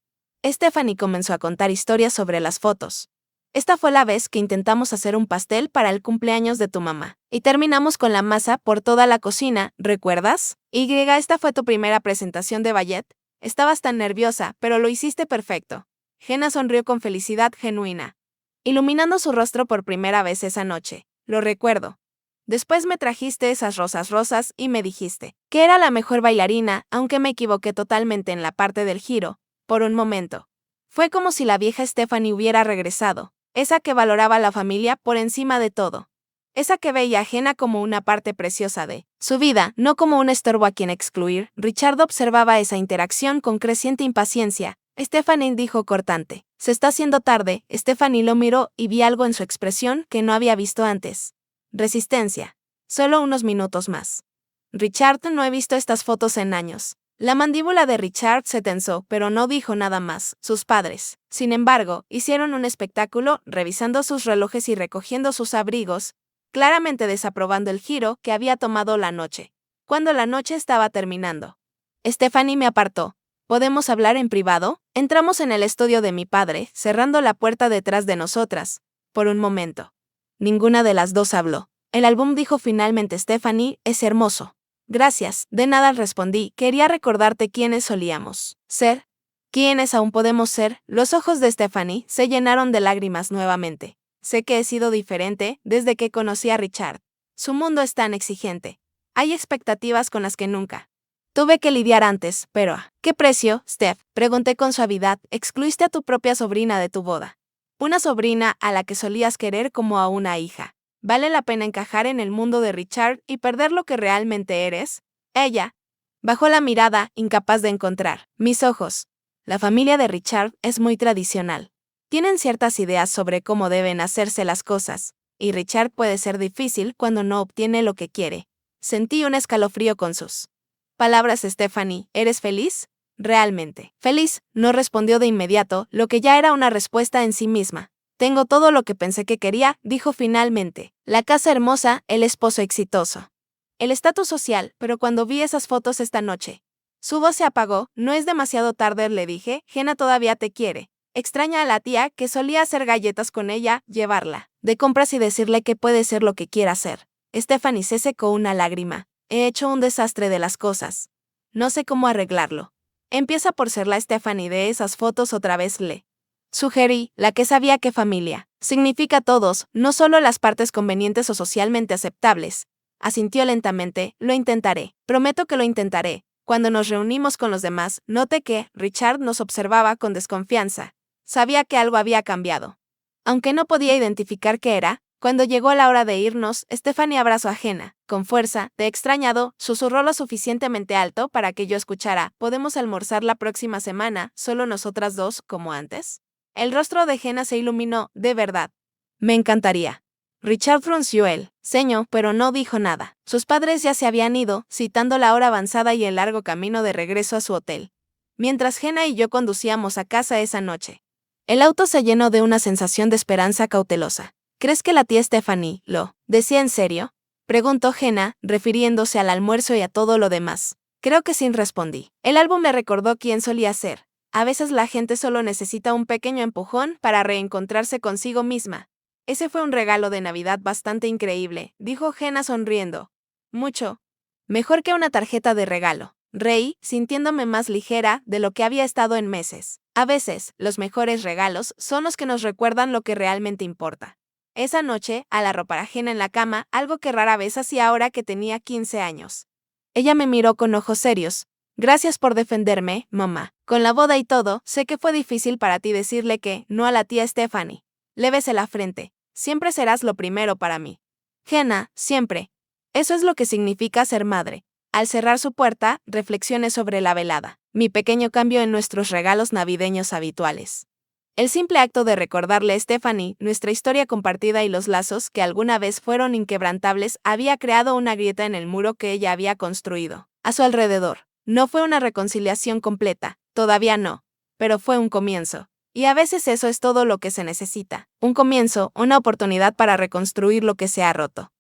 Stephanie comenzó a contar historias sobre las fotos. Esta fue la vez que intentamos hacer un pastel para el cumpleaños de tu mamá. Y terminamos con la masa por toda la cocina, ¿recuerdas? Esta fue tu primera presentación de ballet. Estabas tan nerviosa, pero lo hiciste perfecto. Jenna sonrió con felicidad genuina, iluminando su rostro por primera vez esa noche. Lo recuerdo. Después me trajiste esas rosas rosas y me dijiste que era la mejor bailarina, aunque me equivoqué totalmente en la parte del giro, por un momento. Fue como si la vieja Stephanie hubiera regresado. Esa que valoraba a la familia por encima de todo. Esa que veía a Jenna como una parte preciosa de su vida, no como un estorbo a quien excluir. Richard observaba esa interacción con creciente impaciencia. Stephanie dijo cortante. Se está haciendo tarde. Stephanie lo miró y vi algo en su expresión que no había visto antes. Resistencia. Solo unos minutos más. Richard, no he visto estas fotos en años. La mandíbula de Richard se tensó, pero no dijo nada más. Sus padres, sin embargo, hicieron un espectáculo, revisando sus relojes y recogiendo sus abrigos, claramente desaprobando el giro que había tomado la noche. Cuando la noche estaba terminando, Stephanie me apartó. ¿Podemos hablar en privado? Entramos en el estudio de mi padre, cerrando la puerta detrás de nosotras. Por un momento. Ninguna de las dos habló. El álbum, dijo finalmente Stephanie, es hermoso. Gracias, de nada respondí. Quería recordarte quiénes solíamos ser. ¿Quiénes aún podemos ser? Los ojos de Stephanie se llenaron de lágrimas nuevamente. Sé que he sido diferente desde que conocí a Richard. Su mundo es tan exigente. Hay expectativas con las que nunca tuve que lidiar antes, pero ¿a qué precio, Steph? Pregunté con suavidad. Excluiste a tu propia sobrina de tu boda. Una sobrina a la que solías querer como a una hija. ¿Vale la pena encajar en el mundo de Richard y perder lo que realmente eres? Ella bajó la mirada, incapaz de encontrar mis ojos. La familia de Richard es muy tradicional. Tienen ciertas ideas sobre cómo deben hacerse las cosas, y Richard puede ser difícil cuando no obtiene lo que quiere. Sentí un escalofrío con sus palabras. Stephanie, ¿eres feliz? realmente. Feliz, no respondió de inmediato, lo que ya era una respuesta en sí misma. Tengo todo lo que pensé que quería, dijo finalmente. La casa hermosa, el esposo exitoso. El estatus social, pero cuando vi esas fotos esta noche. Su voz se apagó, no es demasiado tarde, le dije, Jenna todavía te quiere. Extraña a la tía que solía hacer galletas con ella, llevarla de compras y decirle que puede ser lo que quiera hacer. Stephanie se secó una lágrima. He hecho un desastre de las cosas. No sé cómo arreglarlo. Empieza por ser la Stephanie de esas fotos otra vez, le sugerí, la que sabía que familia significa todos, no solo las partes convenientes o socialmente aceptables. Asintió lentamente, lo intentaré. Prometo que lo intentaré. Cuando nos reunimos con los demás, noté que Richard nos observaba con desconfianza. Sabía que algo había cambiado. Aunque no podía identificar qué era, cuando llegó la hora de irnos, Stephanie abrazó a Jenna. Con fuerza, de extrañado, susurró lo suficientemente alto para que yo escuchara. ¿Podemos almorzar la próxima semana, solo nosotras dos, como antes? El rostro de Jenna se iluminó, de verdad. Me encantaría. Richard frunció el ceño, pero no dijo nada. Sus padres ya se habían ido, citando la hora avanzada y el largo camino de regreso a su hotel. Mientras Jenna y yo conducíamos a casa esa noche. El auto se llenó de una sensación de esperanza cautelosa. ¿Crees que la tía Stephanie lo decía en serio? Preguntó Jenna, refiriéndose al almuerzo y a todo lo demás. Creo que sí, respondí. El álbum me recordó quién solía ser. A veces la gente solo necesita un pequeño empujón para reencontrarse consigo misma. Ese fue un regalo de Navidad bastante increíble, dijo Jenna sonriendo. Mucho mejor que una tarjeta de regalo. Reí, sintiéndome más ligera de lo que había estado en meses. A veces, los mejores regalos son los que nos recuerdan lo que realmente importa. Esa noche, al arropar a Jenna en la cama, algo que rara vez hacía ahora que tenía 15 años. Ella me miró con ojos serios. Gracias por defenderme, mamá. Con la boda y todo, sé que fue difícil para ti decirle que no a la tía Stephanie. Le besé la frente. Siempre serás lo primero para mí. Jenna, siempre. Eso es lo que significa ser madre. Al cerrar su puerta, reflexioné sobre la velada, mi pequeño cambio en nuestros regalos navideños habituales. El simple acto de recordarle a Stephanie nuestra historia compartida y los lazos que alguna vez fueron inquebrantables había creado una grieta en el muro que ella había construido a su alrededor. No fue una reconciliación completa, todavía no, pero fue un comienzo. Y a veces eso es todo lo que se necesita. Un comienzo, una oportunidad para reconstruir lo que se ha roto.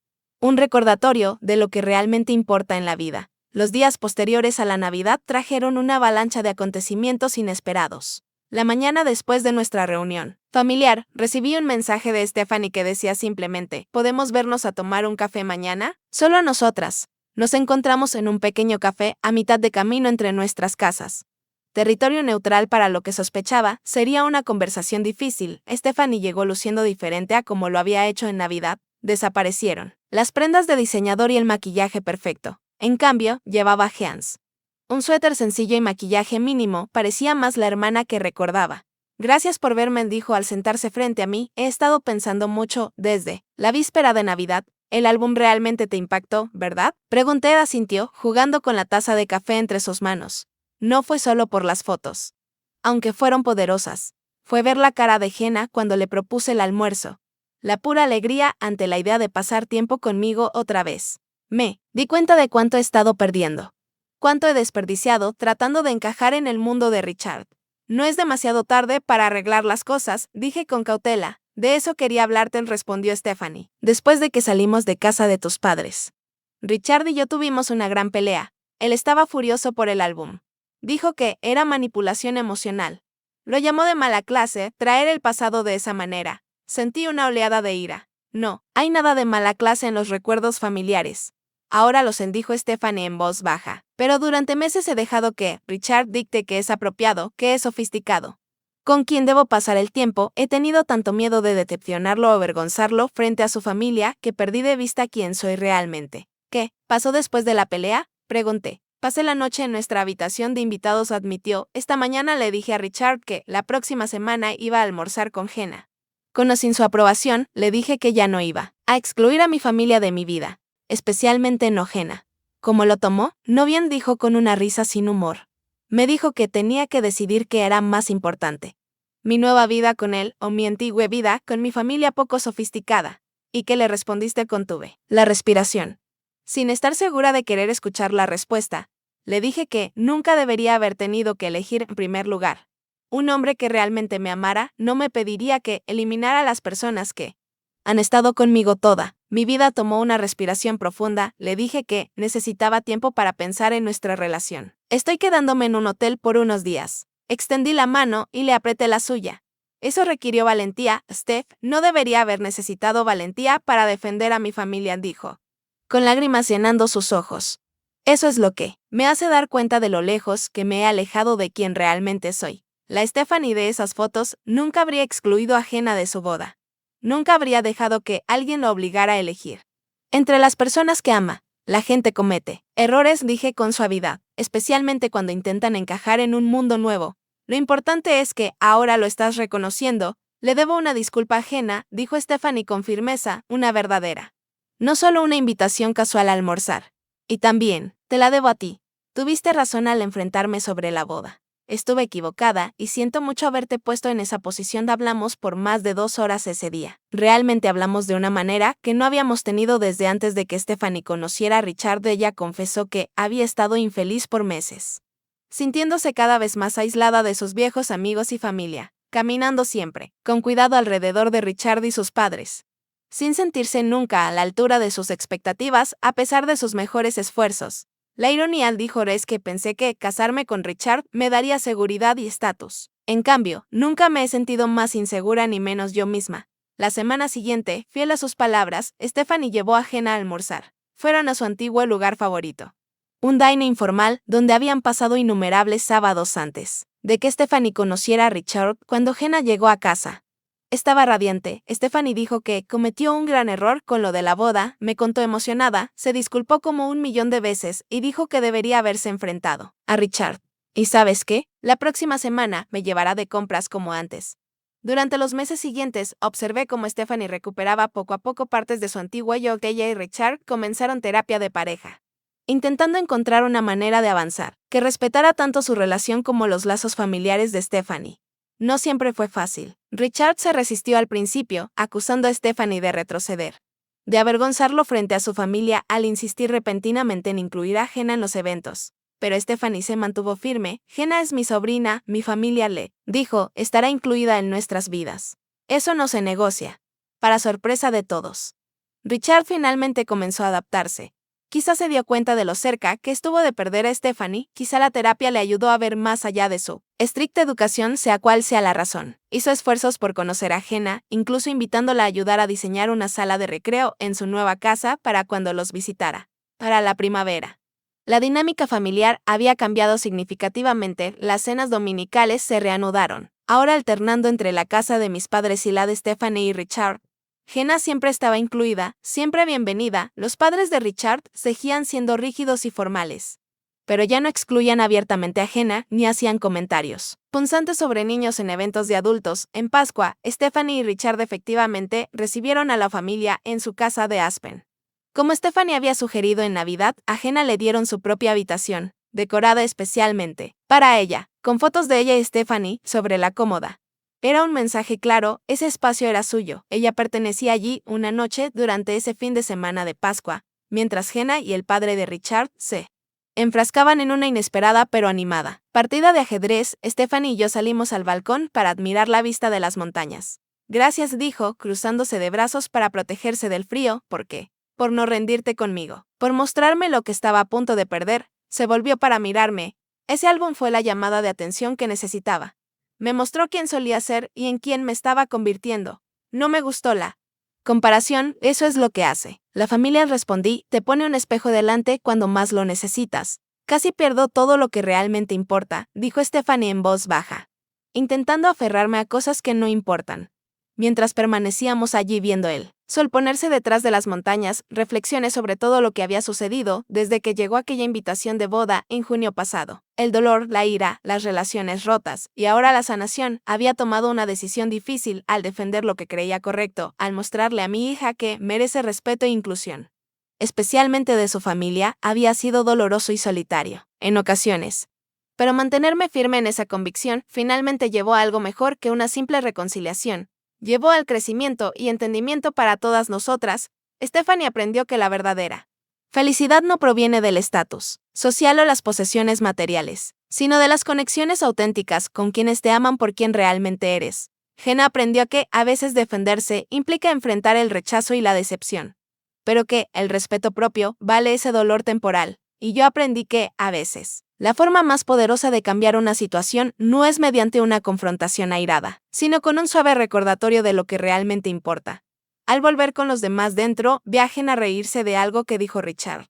Un recordatorio de lo que realmente importa en la vida. Los días posteriores a la Navidad trajeron una avalancha de acontecimientos inesperados. La mañana después de nuestra reunión familiar, recibí un mensaje de Stephanie que decía simplemente, ¿podemos vernos a tomar un café mañana? Solo nosotras. Nos encontramos en un pequeño café a mitad de camino entre nuestras casas. Territorio neutral para lo que sospechaba, sería una conversación difícil. Stephanie llegó luciendo diferente a como lo había hecho en Navidad. Desaparecieron las prendas de diseñador y el maquillaje perfecto. En cambio, llevaba jeans. Un suéter sencillo y maquillaje mínimo, parecía más la hermana que recordaba. Gracias por verme, dijo al sentarse frente a mí. He estado pensando mucho desde la víspera de Navidad. El álbum realmente te impactó, ¿verdad? Pregunté, asintió, jugando con la taza de café entre sus manos. No fue solo por las fotos. Aunque fueron poderosas. Fue ver la cara de Jenna cuando le propuse el almuerzo. La pura alegría ante la idea de pasar tiempo conmigo otra vez. Me di cuenta de cuánto he estado perdiendo. Cuánto he desperdiciado tratando de encajar en el mundo de Richard. No es demasiado tarde para arreglar las cosas, dije con cautela. De eso quería hablarte, respondió Stephanie. Después de que salimos de casa de tus padres. Richard y yo tuvimos una gran pelea. Él estaba furioso por el álbum. Dijo que era manipulación emocional. Lo llamó de mala clase, traer el pasado de esa manera. Sentí una oleada de ira. No, hay nada de mala clase en los recuerdos familiares. Ahora lo sé, dijo Stephanie en voz baja. Pero durante meses he dejado que Richard dicte que es apropiado, que es sofisticado. Con quien debo pasar el tiempo, he tenido tanto miedo de decepcionarlo o avergonzarlo frente a su familia que perdí de vista quién soy realmente. ¿Qué pasó después de la pelea? Pregunté. Pasé la noche en nuestra habitación de invitados, admitió. Esta mañana le dije a Richard que la próxima semana iba a almorzar con Jenna. Con o sin su aprobación, le dije que ya no iba a excluir a mi familia de mi vida, especialmente no Jenna. ¿Cómo lo tomó? No bien, dijo con una risa sin humor. Me dijo que tenía que decidir qué era más importante. Mi nueva vida con él o mi antigua vida con mi familia poco sofisticada. ¿Y qué le respondiste? Contuve la respiración. Sin estar segura de querer escuchar la respuesta, Le dije que nunca debería haber tenido que elegir en primer lugar. Un hombre que realmente me amara no me pediría que eliminara a las personas que han estado conmigo toda mi vida. Tomó una respiración profunda. Le dije que necesitaba tiempo para pensar en nuestra relación. Estoy quedándome en un hotel por unos días. Extendí la mano y le apreté la suya. Eso requirió valentía. Steph no debería haber necesitado valentía para defender a mi familia, dijo, con lágrimas llenando sus ojos. Eso es lo que me hace dar cuenta de lo lejos que me he alejado de quien realmente soy. La Stephanie de esas fotos nunca habría excluido a Jenna de su boda. Nunca habría dejado que alguien lo obligara a elegir. Entre las personas que ama, la gente comete errores, dije con suavidad, especialmente cuando intentan encajar en un mundo nuevo. Lo importante es que ahora lo estás reconociendo. Le debo una disculpa a Jenna, dijo Stephanie con firmeza, una verdadera. No solo una invitación casual a almorzar. Y también, te la debo a ti. Tuviste razón al enfrentarme sobre la boda. Estuve equivocada y siento mucho haberte puesto en esa posición. Hablamos por más de 2 horas ese día. Realmente hablamos de una manera que no habíamos tenido desde antes de que Stephanie conociera a Richard. Ella confesó que había estado infeliz por meses, sintiéndose cada vez más aislada de sus viejos amigos y familia, caminando siempre, con cuidado alrededor de Richard y sus padres, sin sentirse nunca a la altura de sus expectativas a pesar de sus mejores esfuerzos. La ironía, dijo, es que pensé que casarme con Richard me daría seguridad y estatus. En cambio, nunca me he sentido más insegura ni menos yo misma. La semana siguiente, fiel a sus palabras, Stephanie llevó a Jenna a almorzar. Fueron a su antiguo lugar favorito. Un dine informal donde habían pasado innumerables sábados antes de que Stephanie conociera a Richard. Cuando Jenna llegó a casa, estaba radiante. Stephanie dijo que cometió un gran error con lo de la boda, me contó emocionada, se disculpó como 1.000.000 de veces y dijo que debería haberse enfrentado a Richard. ¿Y sabes qué? La próxima semana me llevará de compras como antes. Durante los meses siguientes, observé cómo Stephanie recuperaba poco a poco partes de su antiguo yo. Ella y Richard comenzaron terapia de pareja, intentando encontrar una manera de avanzar que respetara tanto su relación como los lazos familiares de Stephanie. No siempre fue fácil. Richard se resistió al principio, acusando a Stephanie de retroceder, de avergonzarlo frente a su familia al insistir repentinamente en incluir a Jenna en los eventos. Pero Stephanie se mantuvo firme. Jenna es mi sobrina, mi familia dijo, estará incluida en nuestras vidas. Eso no se negocia. Para sorpresa de todos, Richard finalmente comenzó a adaptarse. Quizá se dio cuenta de lo cerca que estuvo de perder a Stephanie, quizá la terapia le ayudó a ver más allá de su estricta educación, sea cual sea la razón. Hizo esfuerzos por conocer a Jenna, incluso invitándola a ayudar a diseñar una sala de recreo en su nueva casa para cuando los visitara. Para la primavera, la dinámica familiar había cambiado significativamente. Las cenas dominicales se reanudaron, ahora alternando entre la casa de mis padres y la de Stephanie y Richard. Jenna siempre estaba incluida, siempre bienvenida. Los padres de Richard seguían siendo rígidos y formales, pero ya no excluían abiertamente a Jenna ni hacían comentarios punzantes sobre niños en eventos de adultos. En Pascua, Stephanie y Richard efectivamente recibieron a la familia en su casa de Aspen. Como Stephanie había sugerido en Navidad, a Jenna le dieron su propia habitación, decorada especialmente para ella, con fotos de ella y Stephanie sobre la cómoda. Era un mensaje claro, ese espacio era suyo. Ella pertenecía allí una noche durante ese fin de semana de Pascua, mientras Jenna y el padre de Richard se enfrascaban en una inesperada pero animada partida de ajedrez. Stephanie y yo salimos al balcón para admirar la vista de las montañas. Gracias, dijo, cruzándose de brazos para protegerse del frío. ¿Por qué? Por no rendirte conmigo. Por mostrarme lo que estaba a punto de perder. Se volvió para mirarme. Ese álbum fue la llamada de atención que necesitaba. Me mostró quién solía ser y en quién me estaba convirtiendo. No me gustó la comparación, eso es lo que hace. La familia, respondí, te pone un espejo delante cuando más lo necesitas. Casi pierdo todo lo que realmente importa, dijo Stephanie en voz baja, intentando aferrarme a cosas que no importan. Mientras permanecíamos allí viendo el sol ponerse detrás de las montañas, reflexioné sobre todo lo que había sucedido desde que llegó aquella invitación de boda en junio pasado. El dolor, la ira, las relaciones rotas, y ahora la sanación. Había tomado una decisión difícil al defender lo que creía correcto, al mostrarle a mi hija que merece respeto e inclusión, especialmente de su familia. Había sido doloroso y solitario, en ocasiones. Pero mantenerme firme en esa convicción finalmente llevó a algo mejor que una simple reconciliación. Llevó al crecimiento y entendimiento para todas nosotras. Stephanie aprendió que la verdadera felicidad no proviene del estatus, social o las posesiones materiales, sino de las conexiones auténticas con quienes te aman por quien realmente eres. Jenna aprendió que, a veces, defenderse implica enfrentar el rechazo y la decepción, pero que el respeto propio vale ese dolor temporal. Y yo aprendí que, a veces, la forma más poderosa de cambiar una situación no es mediante una confrontación airada, sino con un suave recordatorio de lo que realmente importa. Al volver con los demás dentro, viajen a reírse de algo que dijo Richard.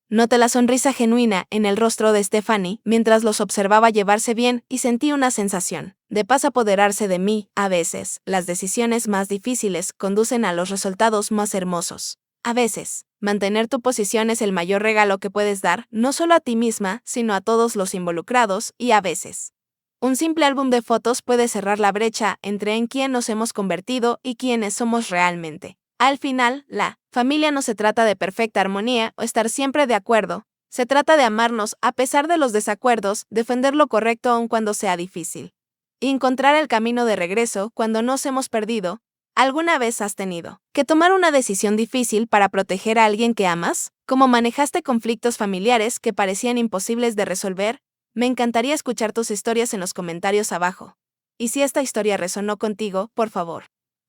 Noté la sonrisa genuina en el rostro de Stephanie mientras los observaba llevarse bien y sentí una sensación de paz apoderarse de mí. A veces, las decisiones más difíciles conducen a los resultados más hermosos. A veces, mantener tu posición es el mayor regalo que puedes dar, no solo a ti misma, sino a todos los involucrados, y a veces, un simple álbum de fotos puede cerrar la brecha entre en quién nos hemos convertido y quiénes somos realmente. Al final, la familia no se trata de perfecta armonía o estar siempre de acuerdo. Se trata de amarnos a pesar de los desacuerdos, defender lo correcto aun cuando sea difícil, y encontrar el camino de regreso cuando nos hemos perdido. ¿Alguna vez has tenido que tomar una decisión difícil para proteger a alguien que amas? ¿Cómo manejaste conflictos familiares que parecían imposibles de resolver? Me encantaría escuchar tus historias en los comentarios abajo. Y si esta historia resonó contigo, por favor,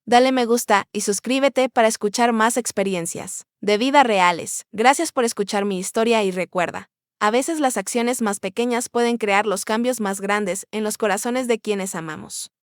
dale me gusta y suscríbete para escuchar más experiencias de vida reales. Gracias por escuchar mi historia y recuerda, a veces las acciones más pequeñas pueden crear los cambios más grandes en los corazones de quienes amamos.